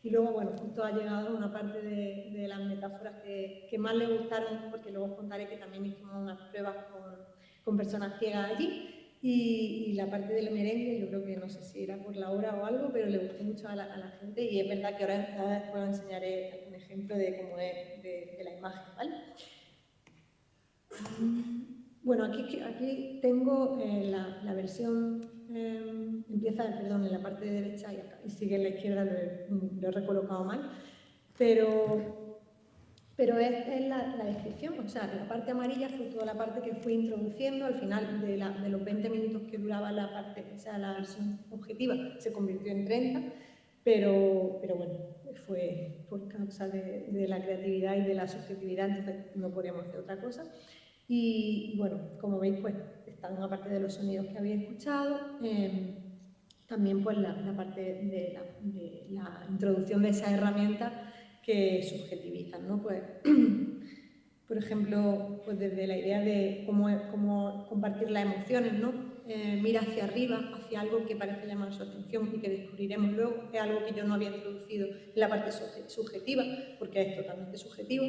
Y luego, bueno, justo ha llegado una parte de las metáforas que más le gustaron, porque luego os contaré que también hicimos unas pruebas con personas ciegas allí. Y la parte del merengue, yo creo que no sé si era por la hora o algo, pero le gustó mucho a la gente y es verdad que ahora después os enseñaré un ejemplo de cómo es de la imagen, ¿vale? Bueno, aquí tengo la versión, empieza, perdón, en la parte de derecha y sigue en la izquierda, lo he recolocado mal, pero es la descripción, o sea, la parte amarilla fue toda la parte que fui introduciendo, al final de los 20 minutos que duraba la parte, o sea, la versión objetiva se convirtió en 30, pero bueno, fue por causa de la creatividad y de la subjetividad, entonces no podíamos hacer otra cosa. Y bueno, como veis, pues están aparte de los sonidos que habéis escuchado, también pues la parte de la introducción de esas herramientas que subjetivizan, ¿no? Pues, por ejemplo, pues desde la idea de cómo compartir las emociones, ¿no? Mira hacia arriba, hacia algo que parece llamar su atención y que descubriremos luego, es algo que yo no había introducido en la parte subjetiva, porque es totalmente subjetivo,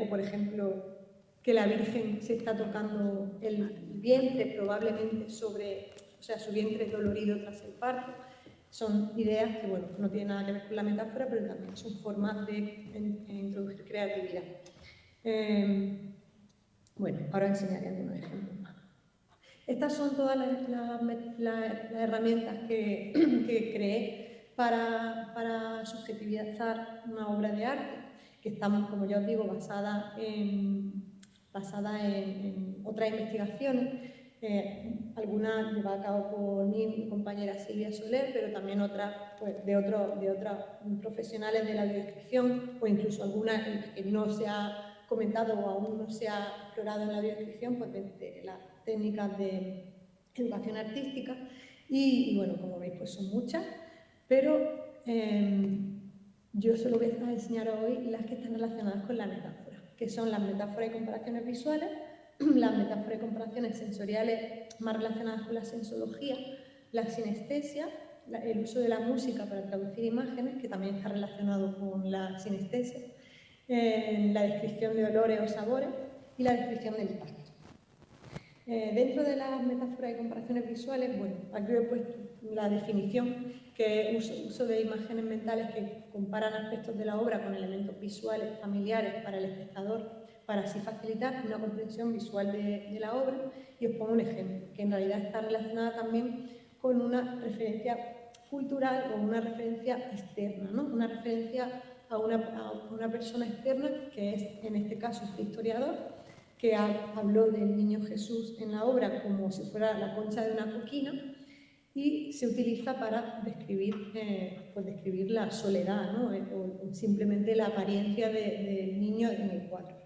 o por ejemplo, que la Virgen se está tocando el vientre probablemente sobre, o sea, su vientre dolorido tras el parto. Son ideas que, bueno, no tienen nada que ver con la metáfora, pero también son formas de introducir creatividad. Bueno, ahora enseñaré algunos ejemplos más. Estas son todas las herramientas que creé para subjetivizar una obra de arte, que están, como ya os digo, basada en otras investigaciones, algunas llevadas a cabo por mi compañera Silvia Soler, pero también otras pues, de otros profesionales de la biodescripción, o incluso algunas que no se ha comentado o aún no se ha explorado en la biodescripción, pues de las técnicas de educación artística. Y bueno, como veis, pues son muchas, pero yo solo voy a enseñar hoy las que están relacionadas con la metáfora, que son las metáforas y comparaciones visuales, las metáforas y comparaciones sensoriales más relacionadas con la sensología, la sinestesia, el uso de la música para traducir imágenes, que también está relacionado con la sinestesia, la descripción de olores o sabores y la descripción del tacto. Dentro de las metáforas y comparaciones visuales, bueno, aquí he puesto la definición, que es uso de imágenes mentales que comparan aspectos de la obra con elementos visuales familiares para el espectador, para así facilitar una comprensión visual de la obra. Y os pongo un ejemplo, que en realidad está relacionada también con una referencia cultural o una referencia externa, ¿no? Una referencia a una persona externa, que es en este caso este historiador, que habló del niño Jesús en la obra como si fuera la concha de una coquina, y se utiliza para describir, pues describir la soledad, ¿no? O simplemente la apariencia del niño en el cuadro.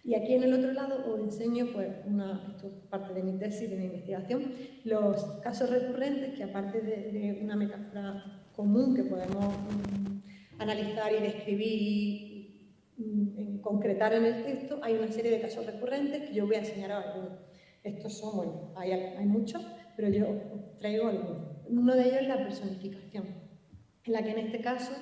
Y aquí en el otro lado os enseño, pues, esto es parte de mi tesis, de mi investigación, los casos recurrentes que, aparte de una metáfora común que podemos analizar y describir y concretar en el texto, hay una serie de casos recurrentes que yo voy a enseñar ahora algunos. Estos son, bueno, hay muchos, pero yo os traigo algunos. Uno de ellos es la personificación, en la que en este caso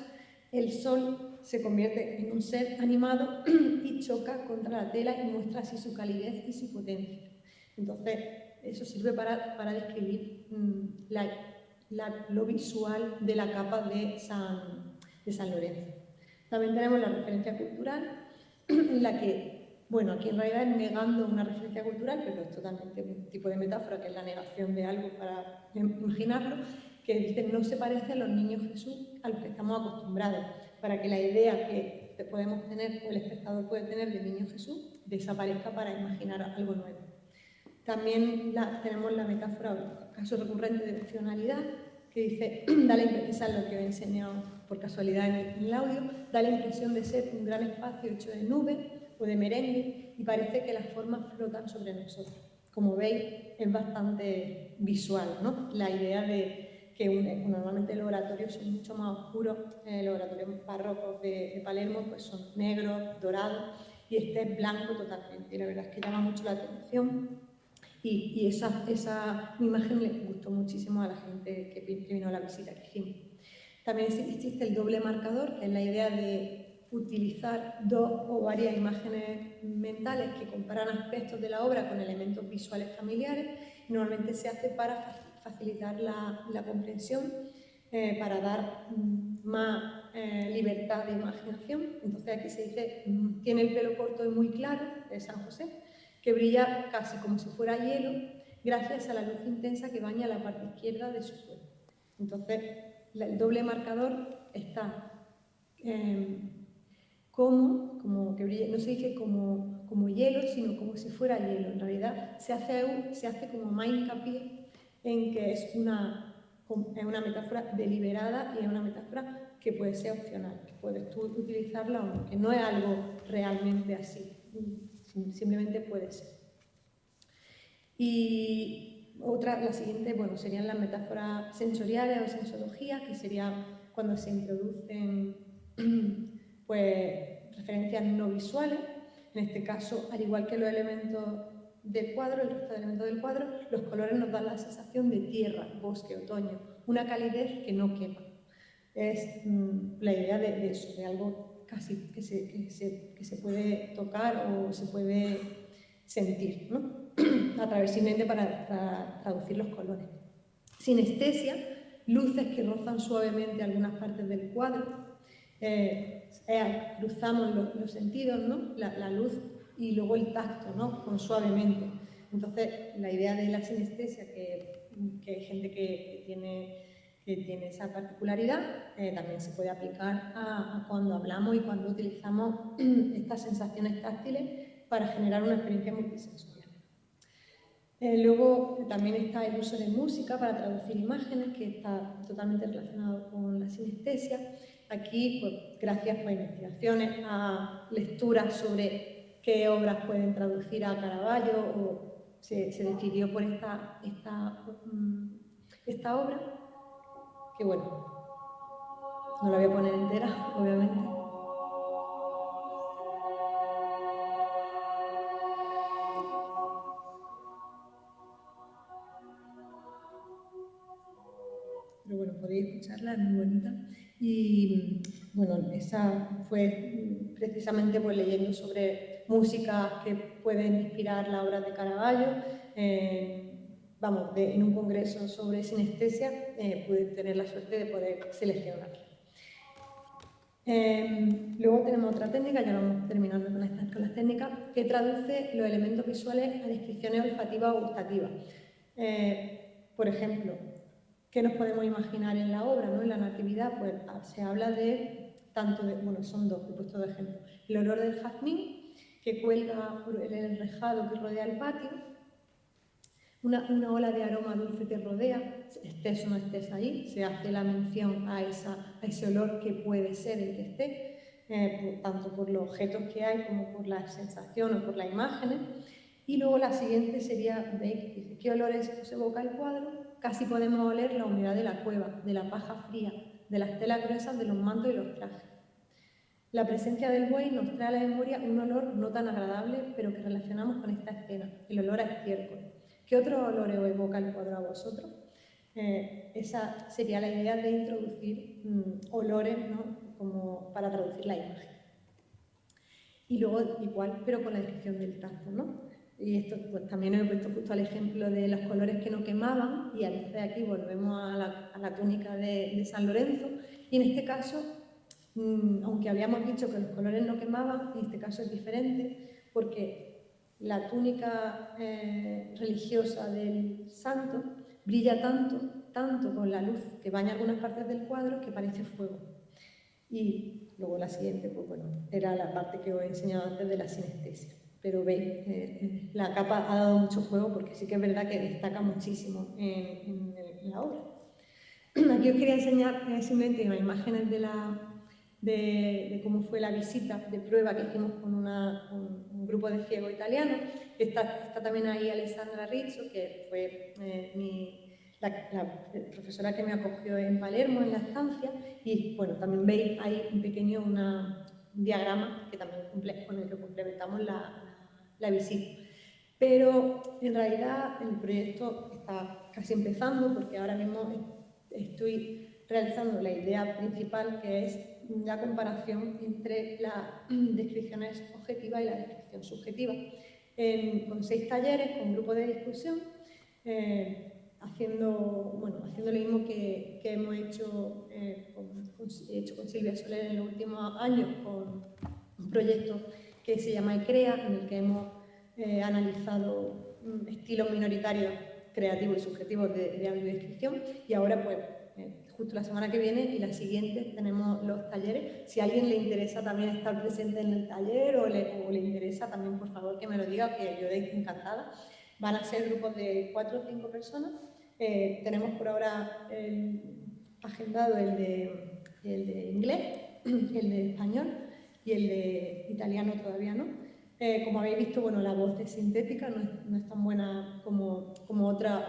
el sol se convierte en un ser animado y choca contra la tela y muestra así su calidez y su potencia. Entonces, eso sirve para describir lo visual de la capa de San Lorenzo. También tenemos la referencia cultural, en la que, bueno, aquí en realidad es negando una referencia cultural, pero es totalmente un tipo de metáfora que es la negación de algo para imaginarlo, que dice: no se parece a los niños Jesús a los que estamos acostumbrados, para que la idea que podemos tener o el espectador puede tener de niño Jesús desaparezca para imaginar algo nuevo. También tenemos la metáfora o caso recurrente de opcionalidad, que dice, esa es lo que os he enseñado por casualidad en el audio, da la impresión de ser un gran espacio hecho de nubes o de merengue y parece que las formas flotan sobre nosotros. Como veis, es bastante visual, ¿no? La idea de que normalmente los oratorios son mucho más oscuros, los oratorios barrocos de Palermo pues son negros, dorados, y este es blanco totalmente, y la verdad es que llama mucho la atención. Y esa imagen le gustó muchísimo a la gente que vino a la visita que hicimos. También existe el doble marcador, que es la idea de utilizar dos o varias imágenes mentales que comparan aspectos de la obra con elementos visuales familiares. Normalmente se hace para facilitar la comprensión, para dar más libertad de imaginación. Entonces aquí se dice, tiene el pelo corto y muy claro, de San José, que brilla casi como si fuera hielo, gracias a la luz intensa que baña la parte izquierda de su cuerpo. Entonces, el doble marcador está como que brilla, no se dice como hielo, sino como si fuera hielo. En realidad, se hace como más hincapié en que es una metáfora deliberada y es una metáfora que puede ser opcional, que puedes tú utilizarla o no, que no es algo realmente así. Simplemente puede ser. Y la siguiente, bueno, serían las metáforas sensoriales o sensologías, que sería cuando se introducen pues, referencias no visuales. En este caso, al igual que los elementos del cuadro, el resto de elementos del cuadro, los colores nos dan la sensación de tierra, bosque, otoño, una calidez que no quema. Es la idea de eso, de algo casi que se puede tocar o se puede sentir, ¿no? A través simplemente para traducir los colores. Sinestesia, luces que rozan suavemente algunas partes del cuadro. Cruzamos los sentidos, ¿no? La luz y luego el tacto, ¿no? Con suavemente. Entonces, la idea de la sinestesia, que hay gente que tiene esa particularidad, también se puede aplicar a cuando hablamos y cuando utilizamos estas sensaciones táctiles para generar una experiencia multisensorial. Luego también está el uso de música para traducir imágenes, que está totalmente relacionado con la sinestesia. Aquí, pues, gracias a investigaciones, a lecturas sobre qué obras pueden traducir a Caravaggio, o se decidió por esta obra, que bueno, no la voy a poner entera, obviamente. Pero bueno, podéis escucharla, es muy bonita. Y bueno, esa fue precisamente pues, leyendo sobre música que pueden inspirar la obra de Caravaggio. En un congreso sobre sinestesia pude tener la suerte de poder seleccionarla. Luego tenemos otra técnica, ya vamos terminando con las técnicas, que traduce los elementos visuales a descripciones olfativas o gustativas. Por ejemplo, ¿qué nos podemos imaginar en la obra, ¿no? En la Natividad, pues se habla de son dos, he puesto dos ejemplos. El olor del jazmín, que cuelga por el enrejado que rodea el patio, una ola de aroma dulce que rodea, estés o no estés ahí, se hace la mención a ese olor que puede ser el que esté, tanto por los objetos que hay como por la sensación o por las imágenes. Y luego la siguiente sería, ¿veis? Dice, ¿qué olores os evoca el cuadro? Casi podemos oler la humedad de la cueva, de la paja fría, de las telas gruesas de los mantos y los trajes. La presencia del buey nos trae a la memoria un olor no tan agradable, pero que relacionamos con esta escena, el olor a estiércol. ¿Qué otro olor os evoca el cuadro a vosotros? Esa sería la idea de introducir olores, ¿no? Como para traducir la imagen. Y luego igual, pero con la descripción del tacto, ¿no? Y esto pues, también he puesto justo al ejemplo de los colores que no quemaban, y entonces aquí volvemos a la túnica de San Lorenzo, y en este caso, aunque habíamos dicho que los colores no quemaban, en este caso es diferente, porque la túnica religiosa del santo brilla tanto con la luz que baña algunas partes del cuadro que parece fuego. Y luego la siguiente, pues bueno, era la parte que os he enseñado antes de la sinestesia. Pero veis, la capa ha dado mucho juego porque sí que es verdad que destaca muchísimo en la obra. Aquí os quería enseñar simplemente unas imágenes de cómo fue la visita de prueba que hicimos con un grupo de ciegos italianos. Está también ahí Alessandra Rizzo, que fue la profesora que me acogió en Palermo, en la estancia, y bueno, también veis ahí un pequeño un diagrama que también con el que complementamos la visita. Pero en realidad el proyecto está casi empezando porque ahora mismo estoy realizando la idea principal, que es la comparación entre las descripciones objetivas y la descripción subjetiva. Con 6 talleres, con grupos de discusión, haciendo lo mismo que hemos hecho, con Silvia Soler en los últimos años, con un proyecto que se llama ICREA, en el que hemos analizado estilos minoritarios creativos y subjetivos de audiodescripción, y ahora pues justo la semana que viene y la siguiente tenemos los talleres. Si a alguien le interesa también estar presente en el taller o le interesa también, por favor, que me lo diga, que yo encantada. Van a ser grupos de 4 o 5 personas. Tenemos por ahora agendado el de inglés, el de español y el de italiano todavía no. Como habéis visto, bueno, la voz es sintética, no es tan buena como otras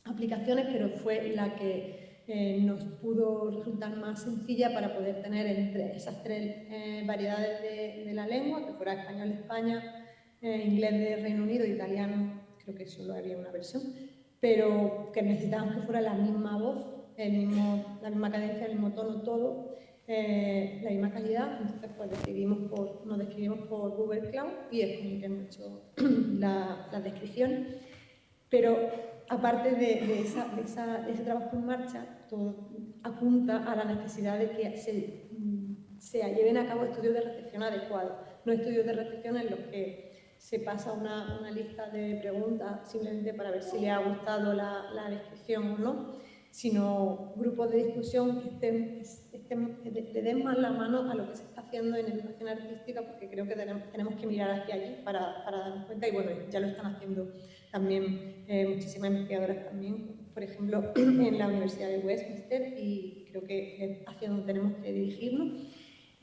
aplicaciones, pero fue la que nos pudo resultar más sencilla para poder tener entre esas 3 variedades de la lengua, que fuera español de España, inglés de Reino Unido, italiano, creo que solo había una versión, pero que necesitábamos que fuera la misma voz, la misma cadencia, el mismo tono, todo, la misma calidad. Entonces pues nos decidimos por Google Cloud y es con el que hemos hecho las descripciones. Pero aparte de ese trabajo en marcha, todo apunta a la necesidad de que se lleven a cabo estudios de recepción adecuados, no estudios de recepción en los que se pasa una lista de preguntas simplemente para ver si le ha gustado la descripción o no, sino grupos de discusión que le den más la mano a lo que se está haciendo en educación artística, porque creo que tenemos que mirar hacia allí para darnos cuenta, y bueno, ya lo están haciendo también muchísimas investigadoras también, por ejemplo, en la Universidad de Westminster, y creo que es hacia donde tenemos que dirigirnos.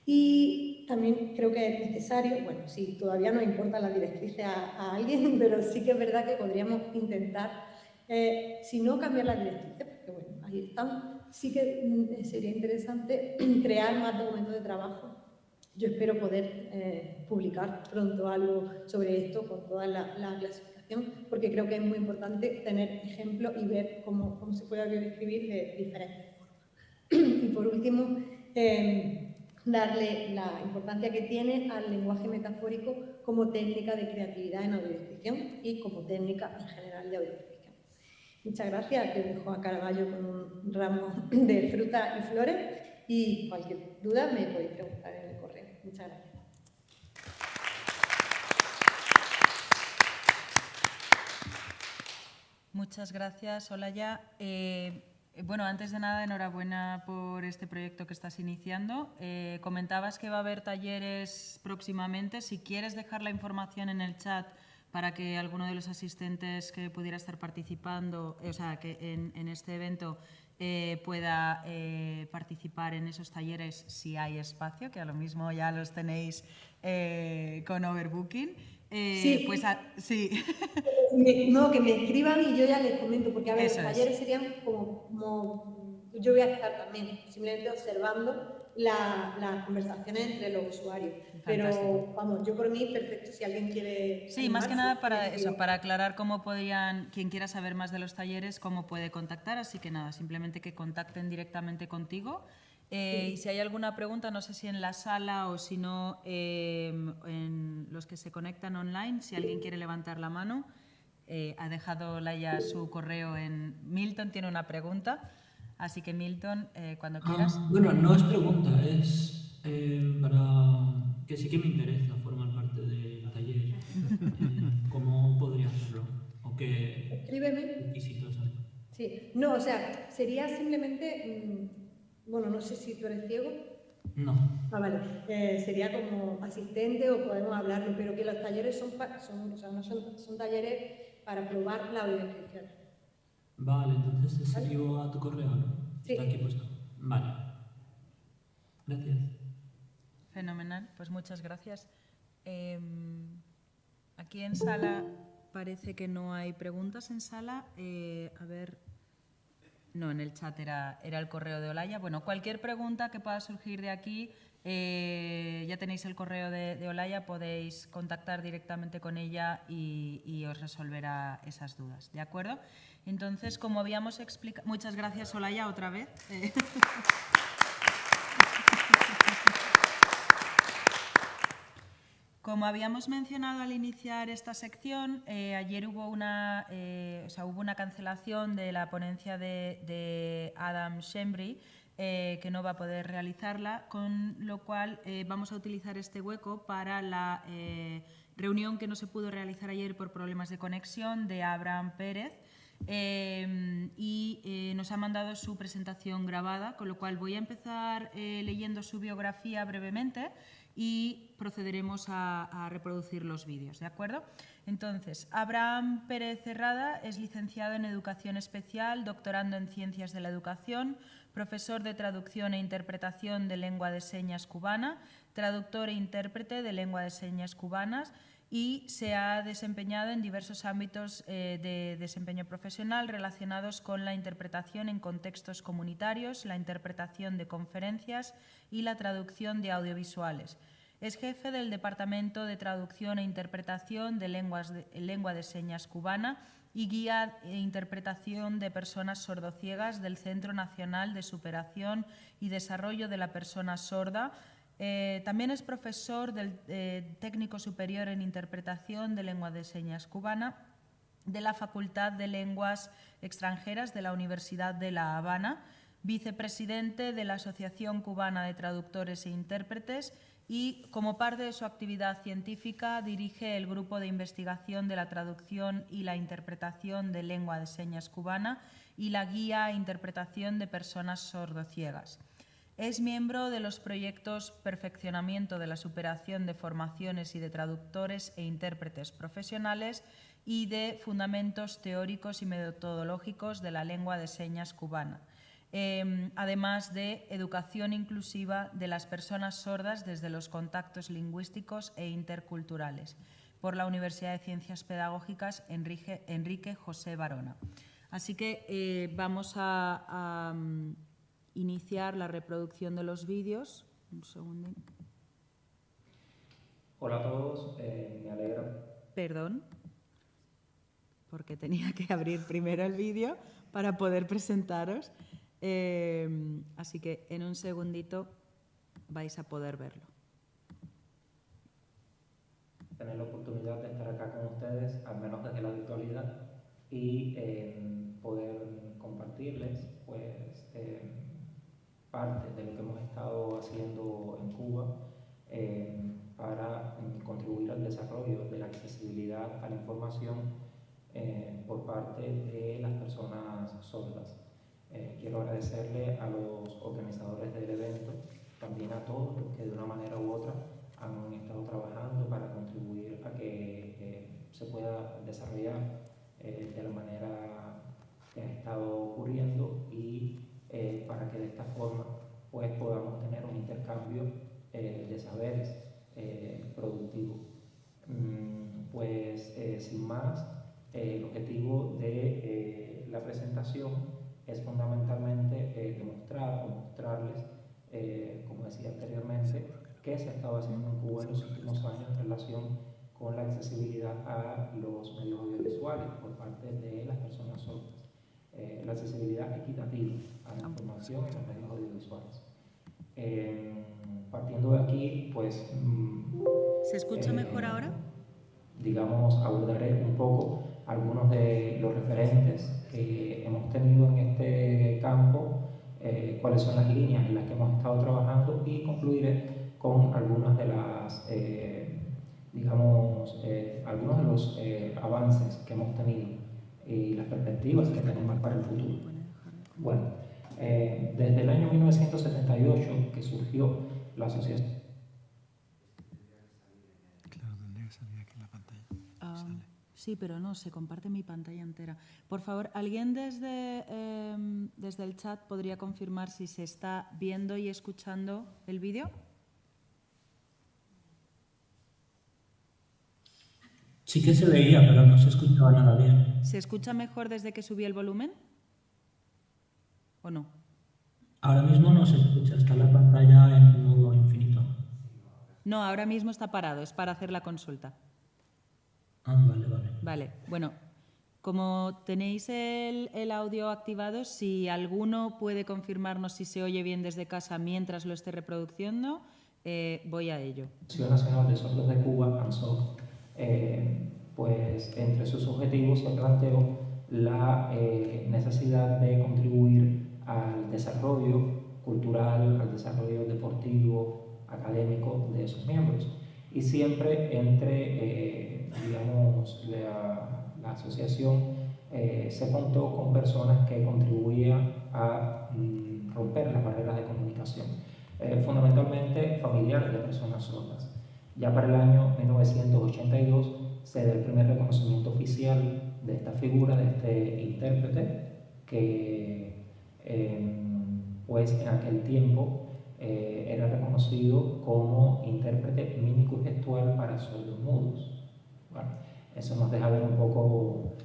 Y también creo que es necesario, bueno, sí, todavía nos importa la directriz a alguien, pero sí que es verdad que podríamos intentar, si no cambiar las directrices, porque bueno, ahí están, sí que sería interesante crear más documentos de trabajo. Yo espero poder publicar pronto algo sobre esto con toda la clasificación, porque creo que es muy importante tener ejemplos y ver cómo se puede audiodescribir de diferentes formas. Y por último, darle la importancia que tiene al lenguaje metafórico como técnica de creatividad en audiodescripción y como técnica en general de audiodescripción. Muchas gracias, que os dejo a Carballo con un ramo de fruta y flores, y cualquier duda me podéis preguntar en el correo. Muchas gracias. Muchas gracias, Olaya. Bueno, antes de nada, enhorabuena por este proyecto que estás iniciando. Comentabas que va a haber talleres próximamente. Si quieres dejar la información en el chat para que alguno de los asistentes que pudiera estar participando, o sea, que en este evento pueda participar en esos talleres si hay espacio, que a lo mismo ya los tenéis con overbooking. Sí. Pues sí. No, que me escriban y yo ya les comento, porque a ver, Eso los es. talleres serían como yo voy a estar también, simplemente observando las conversaciones entre los usuarios. Pero vamos, yo por mí, perfecto, si alguien quiere. Sí, más que nada para eso, para aclarar cómo podrían, quien quiera saber más de los talleres, cómo puede contactar. Así que nada, simplemente que contacten directamente contigo. Y si hay alguna pregunta, no sé si en la sala o si no en los que se conectan online, si alguien quiere levantar la mano, ha dejado Laia su correo en... Milton tiene una pregunta, así que Milton, cuando quieras. Bueno, no es pregunta, es para que sí que me interesa formar parte del taller. ¿Cómo podría hacerlo? ¿O qué requisitos hay? Sí, no, o sea, sería simplemente, bueno, no sé si tú eres ciego. No. Ah, vale, sería como asistente o podemos hablarlo, pero que los talleres son talleres para probar la audiodescripción. Vale, entonces te escribo a tu correo, ¿no? Sí. Está aquí puesto. Vale. Gracias. Fenomenal, pues muchas gracias. Aquí en sala parece que no hay preguntas en sala. A ver, no, en el chat era el correo de Olaya. Bueno, cualquier pregunta que pueda surgir de aquí, ya tenéis el correo de Olaya, podéis contactar directamente con ella y os resolverá esas dudas, ¿de acuerdo? Entonces, como habíamos explicado... Muchas gracias, Olaya, otra vez. Como habíamos mencionado al iniciar esta sección, ayer hubo una cancelación de la ponencia de Adam Schembri, que no va a poder realizarla, con lo cual vamos a utilizar este hueco para la reunión que no se pudo realizar ayer por problemas de conexión de Abraham Pérez. Nos ha mandado su presentación grabada, con lo cual voy a empezar leyendo su biografía brevemente y procederemos a reproducir los vídeos, ¿de acuerdo? Entonces, Abraham Pérez Cerrada es licenciado en Educación Especial, doctorando en Ciencias de la Educación, profesor de Traducción e Interpretación de Lengua de Señas Cubana, traductor e intérprete de Lengua de Señas Cubanas, y se ha desempeñado en diversos ámbitos de desempeño profesional relacionados con la interpretación en contextos comunitarios, la interpretación de conferencias y la traducción de audiovisuales. Es jefe del Departamento de Traducción e Interpretación de Lengua de Señas Cubana y guía e interpretación de personas sordociegas del Centro Nacional de Superación y Desarrollo de la Persona Sorda. También es profesor del Técnico Superior en Interpretación de Lengua de Señas Cubana de la Facultad de Lenguas Extranjeras de la Universidad de La Habana, vicepresidente de la Asociación Cubana de Traductores e Intérpretes y, como parte de su actividad científica, dirige el Grupo de Investigación de la Traducción y la Interpretación de Lengua de Señas Cubana y la Guía e Interpretación de Personas Sordociegas. Es miembro de los proyectos Perfeccionamiento de la Superación de Formaciones y de Traductores e Intérpretes Profesionales y de Fundamentos Teóricos y Metodológicos de la Lengua de Señas Cubana, además de Educación Inclusiva de las Personas Sordas desde los Contactos Lingüísticos e Interculturales, por la Universidad de Ciencias Pedagógicas Enrique José Barona. Así que vamos a iniciar la reproducción de los vídeos. Un segundo. Hola a todos, me alegra. Perdón, porque tenía que abrir primero el vídeo para poder presentaros. Así que en un segundito vais a poder verlo. Tener la oportunidad de estar acá con ustedes, al menos desde la virtualidad, y poder compartirles pues, parte de lo que hemos estado haciendo en Cuba para contribuir al desarrollo de la accesibilidad a la información por parte de las personas sordas. Quiero agradecerle a los organizadores del evento, también a todos los que de una manera u otra han estado trabajando para contribuir a que se pueda desarrollar de la manera que ha estado ocurriendo y para que de esta forma pues, podamos tener un intercambio de saberes productivo. Sin más, el objetivo de la presentación es fundamentalmente demostrar o mostrarles, como decía anteriormente, qué se ha estado haciendo en Cuba en los últimos años en relación con la accesibilidad a los medios audiovisuales por parte de las personas sordas. La accesibilidad equitativa a la información en los medios audiovisuales. Partiendo de aquí, pues... ¿Se escucha mejor ahora? Digamos, abordaré un poco algunos de los referentes que hemos tenido en este campo, cuáles son las líneas en las que hemos estado trabajando y concluiré con algunas de las, algunos de los avances que hemos tenido y las perspectivas que tenemos para el futuro. Bueno, desde el año 1978 que surgió la asociación. Claro, tendría que salir aquí en la pantalla. Sí, pero no, se comparte mi pantalla entera. Por favor, ¿alguien desde el chat podría confirmar si se está viendo y escuchando el vídeo? Sí que se veía, pero no se escuchaba nada bien. ¿Se escucha mejor desde que subí el volumen? ¿O no? Ahora mismo no se escucha, está la pantalla en modo infinito. No, ahora mismo está parado, es para hacer la consulta. Ah, vale, vale. Vale, bueno, como tenéis el audio activado, si alguno puede confirmarnos si se oye bien desde casa mientras lo esté reproduciendo, voy a ello. La Asociación Nacional de Sordos de Cuba, ANSOC, pues entre sus objetivos se planteó la necesidad de contribuir al desarrollo cultural, al desarrollo deportivo, académico de sus miembros. Y siempre entre, la asociación se contó con personas que contribuían a romper las barreras de comunicación, fundamentalmente familiares de personas sordas. Ya para el año 1982 se da el primer reconocimiento oficial de esta figura, de este intérprete, que pues en aquel tiempo era reconocido como intérprete mímico y gestual para sordos mudos. Bueno, eso nos deja ver un poco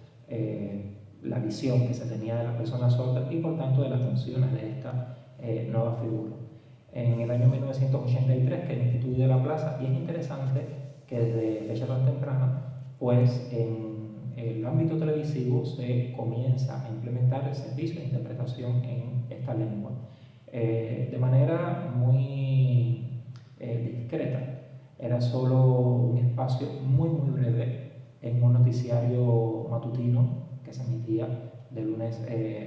la visión que se tenía de las personas sordas y por tanto de las funciones de esta nueva figura. En el año 1983 que instituye la plaza, y es interesante que desde fecha tan temprana, pues en el ámbito televisivo se comienza a implementar el servicio de interpretación en esta lengua. De manera muy discreta, era solo un espacio muy breve en un noticiario matutino que se emitía de lunes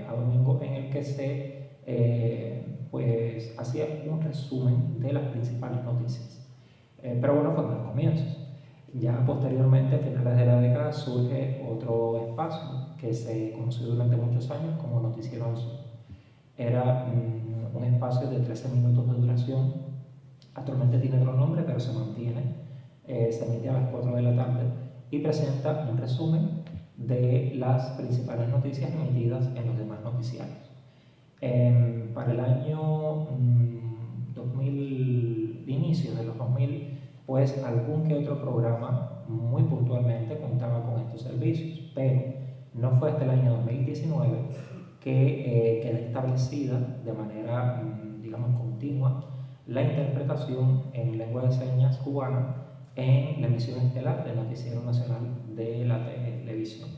a domingo, en el que se pues hacía un resumen de las principales noticias. Pero bueno, fueron los comienzos. Ya posteriormente, a finales de la década, surge otro espacio que se conoció durante muchos años como Noticiero ANSOC. Era un espacio de 13 minutos de duración. Actualmente tiene otro nombre, pero se mantiene. Se emite a las 4 de la tarde y presenta un resumen de las principales noticias emitidas en los demás noticiarios. Para el año 2000, inicios de los 2000, pues algún que otro programa muy puntualmente contaba con estos servicios, pero no fue hasta el año 2019 que queda establecida de manera, digamos, continua la interpretación en lengua de señas cubana en la emisión estelar del Noticiero Nacional de la Televisión.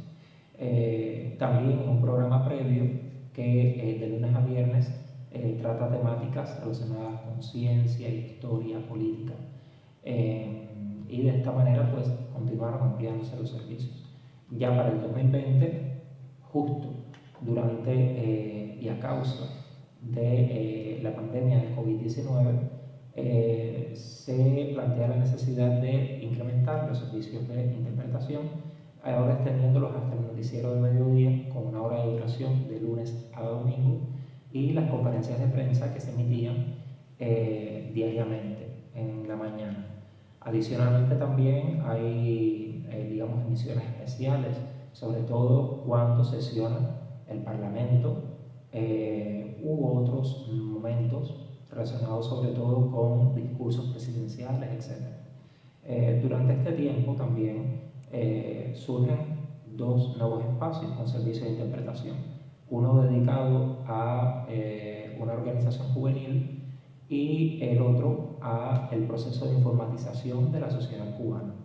También en un programa previo que de lunes a viernes trata temáticas relacionadas con ciencia, historia, política. Y de esta manera pues continuaron ampliándose los servicios. Ya para el 2020, justo durante y a causa de la pandemia de COVID-19, se plantea la necesidad de incrementar los servicios de interpretación, ahora extendiéndolos hasta el noticiero de mediodía con 1 hora de duración de lunes a domingo y las conferencias de prensa que se emitían diariamente en la mañana. Adicionalmente también hay, digamos, emisiones especiales, sobre todo cuando sesiona el Parlamento u otros momentos relacionados sobre todo con discursos presidenciales, etc. Durante este tiempo también surgen 2 nuevos espacios con servicio de interpretación, uno dedicado a una organización juvenil y el otro a el proceso de informatización de la sociedad cubana.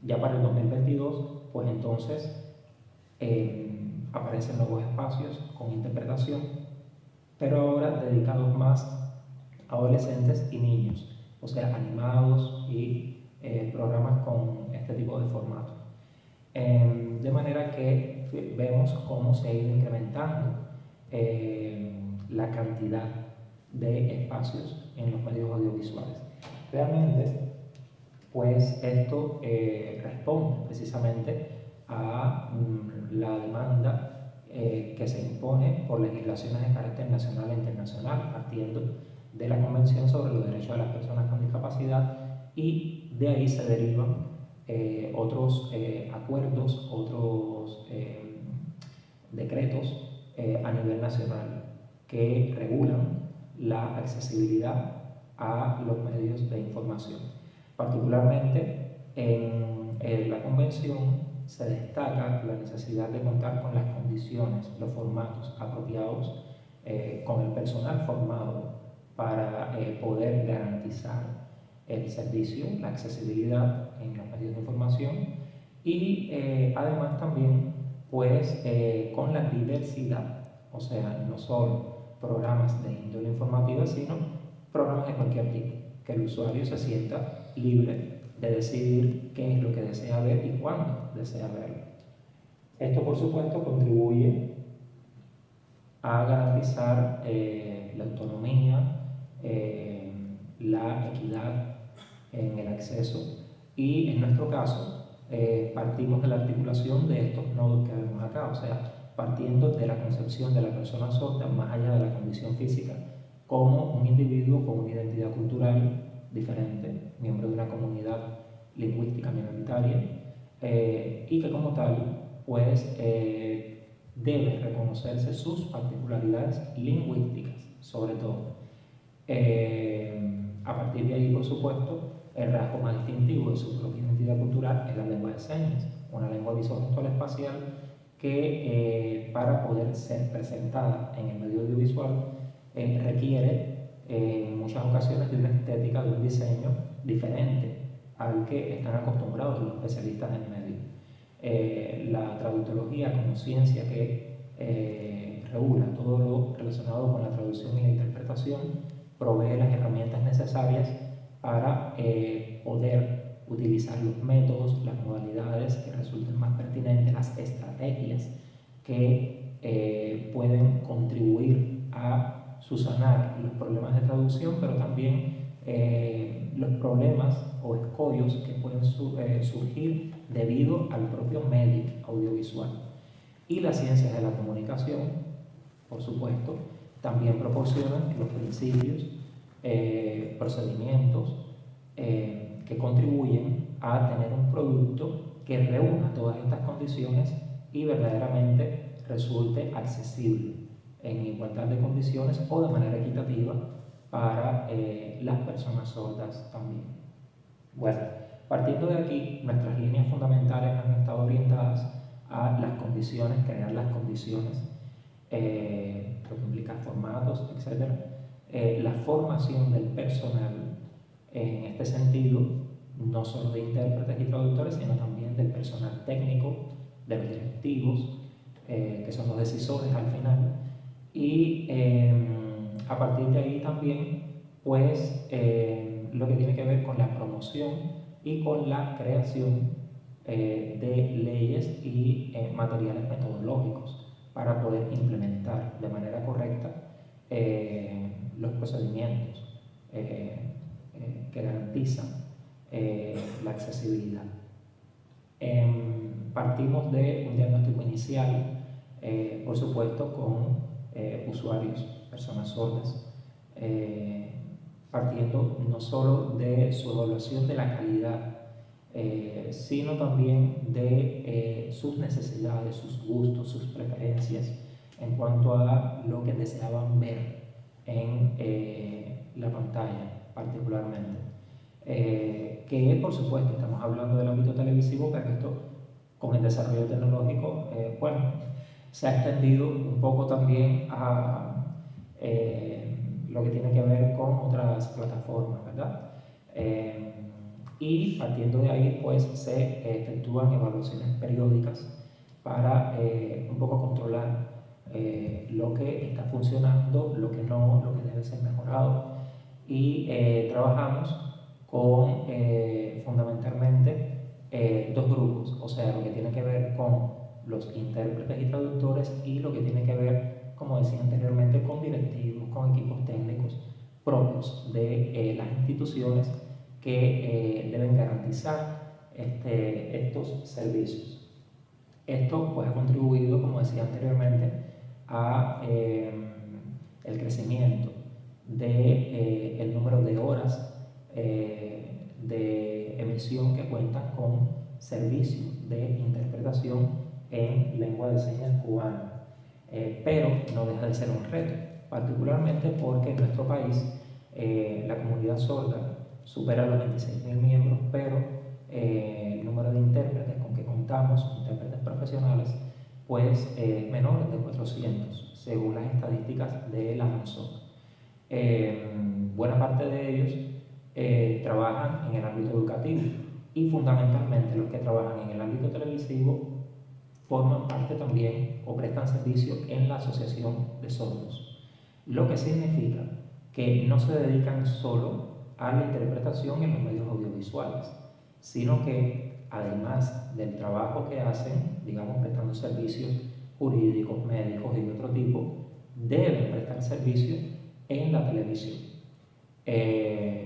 Ya para el 2022, pues entonces aparecen nuevos espacios con interpretación, pero ahora dedicados más a adolescentes y niños, o sea, animados y programas con este tipo de formato. De manera que vemos cómo se ha ido incrementando la cantidad de espacios en los medios audiovisuales. Realmente, pues esto responde precisamente a la demanda que se impone por legislaciones de carácter nacional e internacional, partiendo de la Convención sobre los Derechos de las Personas con Discapacidad, y de ahí se derivan otros acuerdos, otros decretos a nivel nacional que regulan la accesibilidad a los medios de información. Particularmente en la Convención se destaca la necesidad de contar con las condiciones, los formatos apropiados, con el personal formado para poder garantizar el servicio, la accesibilidad en los medios de información y además también pues con la diversidad, o sea, no solo programas de índole informativa, sino programas de cualquier tipo, que el usuario se sienta libre de decidir qué es lo que desea ver y cuándo desea verlo. Esto, por supuesto, contribuye a garantizar la autonomía, la equidad en el acceso y, en nuestro caso, partimos de la articulación de estos nodos que vemos acá, o sea, partiendo de la concepción de la persona sorda más allá de la condición física como un individuo con una identidad cultural diferente, miembro de una comunidad lingüística minoritaria y que como tal pues debe reconocerse sus particularidades lingüísticas sobre todo. A partir de ahí, por supuesto, el rasgo más distintivo de su propia identidad cultural es la lengua de señas, una lengua visogestual espacial que para poder ser presentada en el medio audiovisual requiere en muchas ocasiones de una estética, de un diseño diferente al que están acostumbrados los especialistas en medio. La traductología como ciencia que regula todo lo relacionado con la traducción y la interpretación provee las herramientas necesarias para poder utilizar los métodos, las modalidades que resulten más pertinentes, las estrategias que pueden contribuir a subsanar los problemas de traducción, pero también los problemas o escollos que pueden surgir debido al propio medio audiovisual. Y las ciencias de la comunicación, por supuesto, también proporcionan los principios, procedimientos que contribuyen a tener un producto que reúna todas estas condiciones y verdaderamente resulte accesible en igualdad de condiciones o de manera equitativa para las personas sordas también. Bueno, partiendo de aquí, nuestras líneas fundamentales han estado orientadas a las condiciones, crear las condiciones, lo que implica formatos, etc. La formación del personal en este sentido, no solo de intérpretes y traductores, sino también del personal técnico, de los directivos, que son los decisores al final, Y a partir de ahí también, pues, lo que tiene que ver con la promoción y con la creación de leyes y materiales metodológicos para poder implementar de manera correcta los procedimientos que garantizan la accesibilidad. Partimos de un diagnóstico inicial, por supuesto, con usuarios, personas sordas, partiendo no solo de su evaluación de la calidad, sino también de sus necesidades, sus gustos, sus preferencias en cuanto a lo que deseaban ver en la pantalla particularmente. Que por supuesto estamos hablando del ámbito televisivo, pero esto con el desarrollo tecnológico, bueno, se ha extendido un poco también a lo que tiene que ver con otras plataformas, ¿verdad? Y partiendo de ahí, pues se efectúan evaluaciones periódicas para un poco controlar lo que está funcionando, lo que no, lo que debe ser mejorado. Y trabajamos con fundamentalmente dos grupos, o sea, lo que tiene que ver con los intérpretes y traductores y lo que tiene que ver, como decía anteriormente, con directivos, con equipos técnicos propios de las instituciones que deben garantizar estos servicios. Esto pues ha contribuido, como decía anteriormente, a el crecimiento de el número de horas de emisión que cuentan con servicios de interpretación en lengua de señas cubana. Pero no deja de ser un reto, particularmente porque en nuestro país la comunidad sorda supera los 26.000 miembros, pero el número de intérpretes con que contamos, intérpretes profesionales, pues menor de 400, según las estadísticas de la ANSOC. Buena parte de ellos trabajan en el ámbito educativo y fundamentalmente los que trabajan en el ámbito televisivo forman parte también o prestan servicio en la Asociación de Sordos, lo que significa que no se dedican solo a la interpretación en los medios audiovisuales, sino que además del trabajo que hacen, digamos, prestando servicios jurídicos, médicos y de otro tipo, deben prestar servicio en la televisión.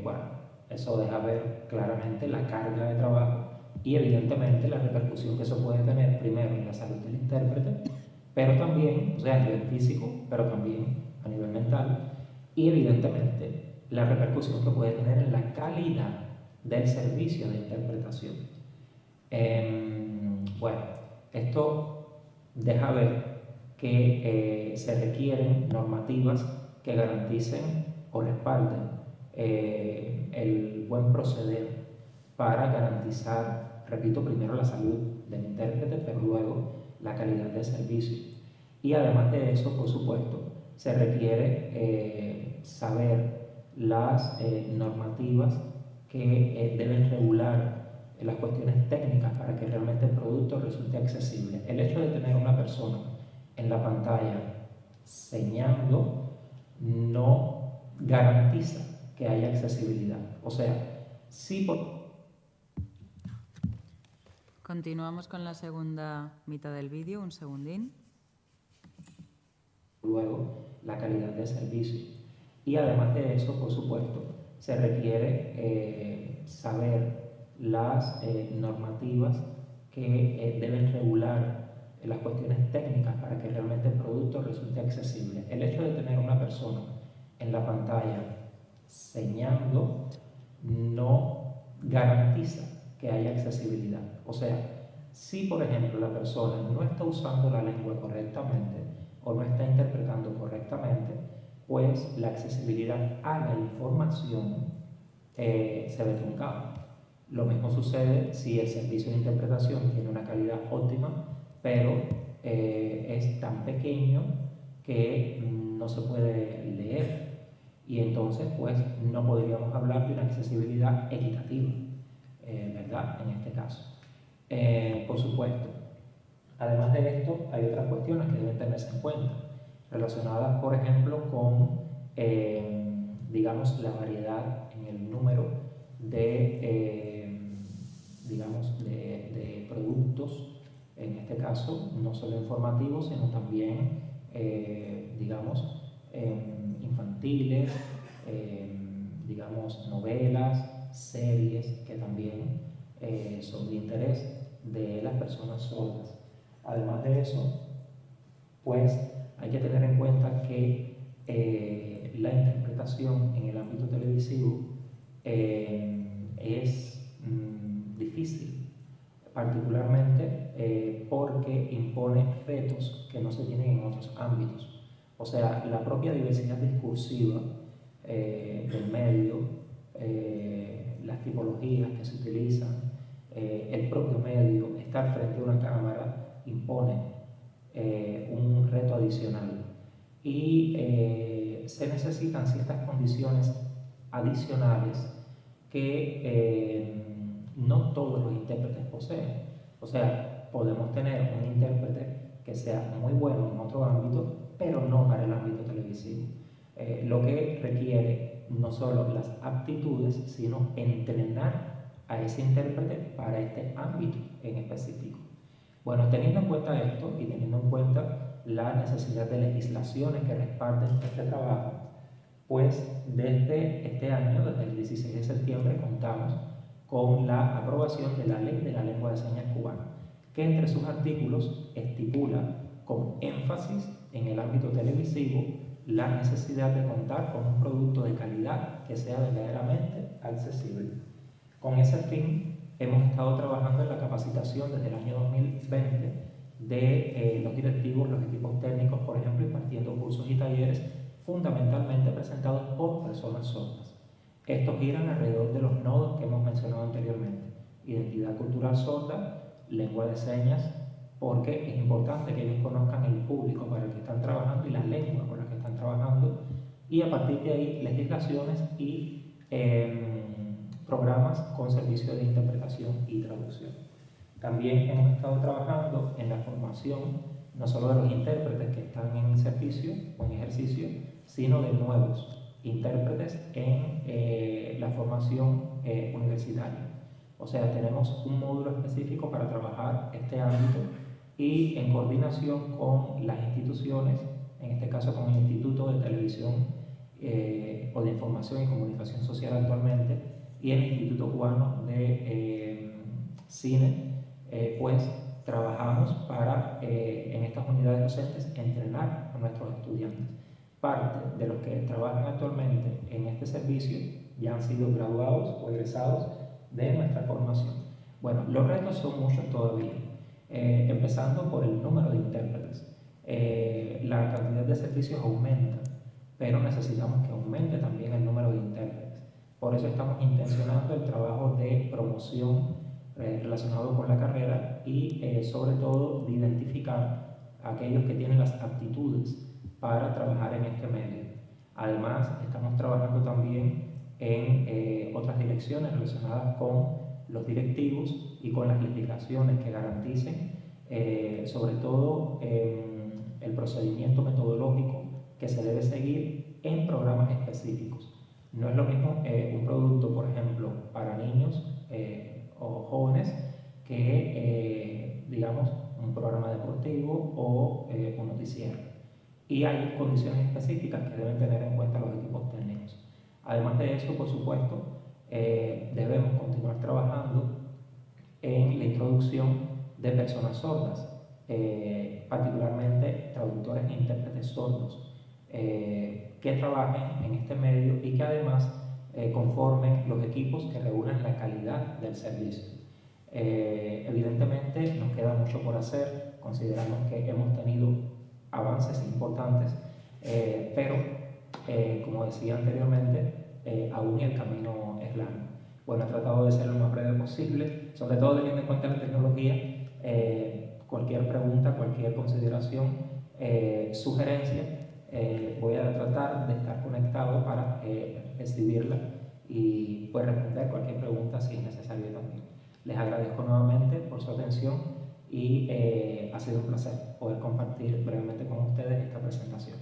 Bueno, eso deja ver claramente la carga de trabajo y evidentemente la repercusión que eso puede tener primero en la salud del intérprete, pero también, o sea, a nivel físico, pero también a nivel mental, y evidentemente la repercusión que puede tener en la calidad del servicio de interpretación. Bueno, esto deja ver que se requieren normativas que garanticen o respalden el buen proceder para garantizar, repito, primero la salud del intérprete, pero luego la calidad del servicio. Y además de eso, por supuesto, se requiere saber las normativas que deben regular las cuestiones técnicas para que realmente el producto resulte accesible. El hecho de tener una persona en la pantalla señalando no garantiza que haya accesibilidad. O sea, sí por... Continuamos con la segunda mitad del vídeo, un segundín. Luego, la calidad del servicio. Y además de eso, por supuesto, se requiere saber las normativas que deben regular las cuestiones técnicas para que realmente el producto resulte accesible. El hecho de tener una persona en la pantalla señalando no garantiza que haya accesibilidad. O sea, si por ejemplo la persona no está usando la lengua correctamente o no está interpretando correctamente, pues la accesibilidad a la información se ve truncada. Lo mismo sucede si el servicio de interpretación tiene una calidad óptima, pero es tan pequeño que no se puede leer. Y entonces, pues, no podríamos hablar de una accesibilidad equitativa, ¿verdad? En este caso. Por supuesto, además de esto, hay otras cuestiones que deben tenerse en cuenta. relacionadas, por ejemplo, con, digamos, la variedad en el número de, digamos, de productos, en este caso, no solo informativos, sino también, digamos, infantiles, digamos, novelas, series que también son de interés de las personas sordas. Además de eso, pues hay que tener en cuenta que la interpretación en el ámbito televisivo es difícil, particularmente porque impone retos que no se tienen en otros ámbitos. O sea, la propia diversidad discursiva del medio, las tipologías que se utilizan, el propio medio, estar frente a una cámara impone un reto adicional y se necesitan ciertas condiciones adicionales que no todos los intérpretes poseen. O sea, podemos tener un intérprete que sea muy bueno en otro ámbito, pero no para el ámbito televisivo. Lo que requiere no solo las aptitudes, sino entrenar a ese intérprete para este ámbito en específico. Bueno, teniendo en cuenta esto y teniendo en cuenta la necesidad de legislaciones que respalden este trabajo, pues desde este año, desde el 16 de septiembre, contamos con la aprobación de la Ley de la Lengua de Señas Cubana, que entre sus artículos estipula con énfasis en el ámbito televisivo la necesidad de contar con un producto de calidad que sea verdaderamente accesible. Con ese fin, hemos estado trabajando en la capacitación desde el año 2020 de los directivos, los equipos técnicos, por ejemplo, impartiendo cursos y talleres fundamentalmente presentados por personas sordas. Estos giran alrededor de los nodos que hemos mencionado anteriormente: identidad cultural sorda, lengua de señas, porque es importante que ellos conozcan el público para el que están trabajando y la lengua con la que están trabajando, y a partir de ahí legislaciones y programas con servicio de interpretación y traducción. También hemos estado trabajando en la formación no solo de los intérpretes que están en servicio o en ejercicio, sino de nuevos intérpretes en la formación universitaria. O sea, tenemos un módulo específico para trabajar este ámbito y en coordinación con las instituciones, en este caso con el Instituto de Televisión o de Información y Comunicación Social actualmente, y el Instituto Cubano de Cine, pues trabajamos para en estas unidades docentes entrenar a nuestros estudiantes. Parte de los que trabajan actualmente en este servicio ya han sido graduados o egresados de nuestra formación. Bueno, los retos son muchos todavía, empezando por el número de intérpretes. La cantidad de servicios aumenta, pero necesitamos que aumente también el número de intérpretes. Por eso estamos intencionando el trabajo de promoción relacionado con la carrera y sobre todo de identificar a aquellos que tienen las aptitudes para trabajar en este medio. Además, estamos trabajando también en otras direcciones relacionadas con los directivos y con las legislaciones que garanticen sobre todo el procedimiento metodológico que se debe seguir en programas específicos. No es lo mismo un producto, por ejemplo, para niños o jóvenes que, digamos, un programa deportivo o un noticiero. Y hay condiciones específicas que deben tener en cuenta los equipos técnicos. Además de eso, por supuesto, debemos continuar trabajando en la introducción de personas sordas, particularmente traductores e intérpretes sordos, que trabajen en este medio y que además conformen los equipos que regulan la calidad del servicio. Evidentemente nos queda mucho por hacer, consideramos que hemos tenido avances importantes, pero como decía anteriormente, aún el camino es largo. Bueno, he tratado de ser lo más breve posible, sobre todo teniendo en cuenta la tecnología. Cualquier pregunta, cualquier consideración, sugerencia, voy a tratar de estar conectado para recibirla y pues responder cualquier pregunta si es necesario también. Les agradezco nuevamente por su atención y ha sido un placer poder compartir brevemente con ustedes esta presentación.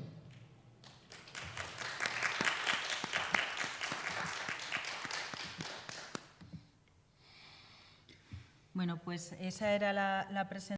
Bueno, pues esa era la presentación.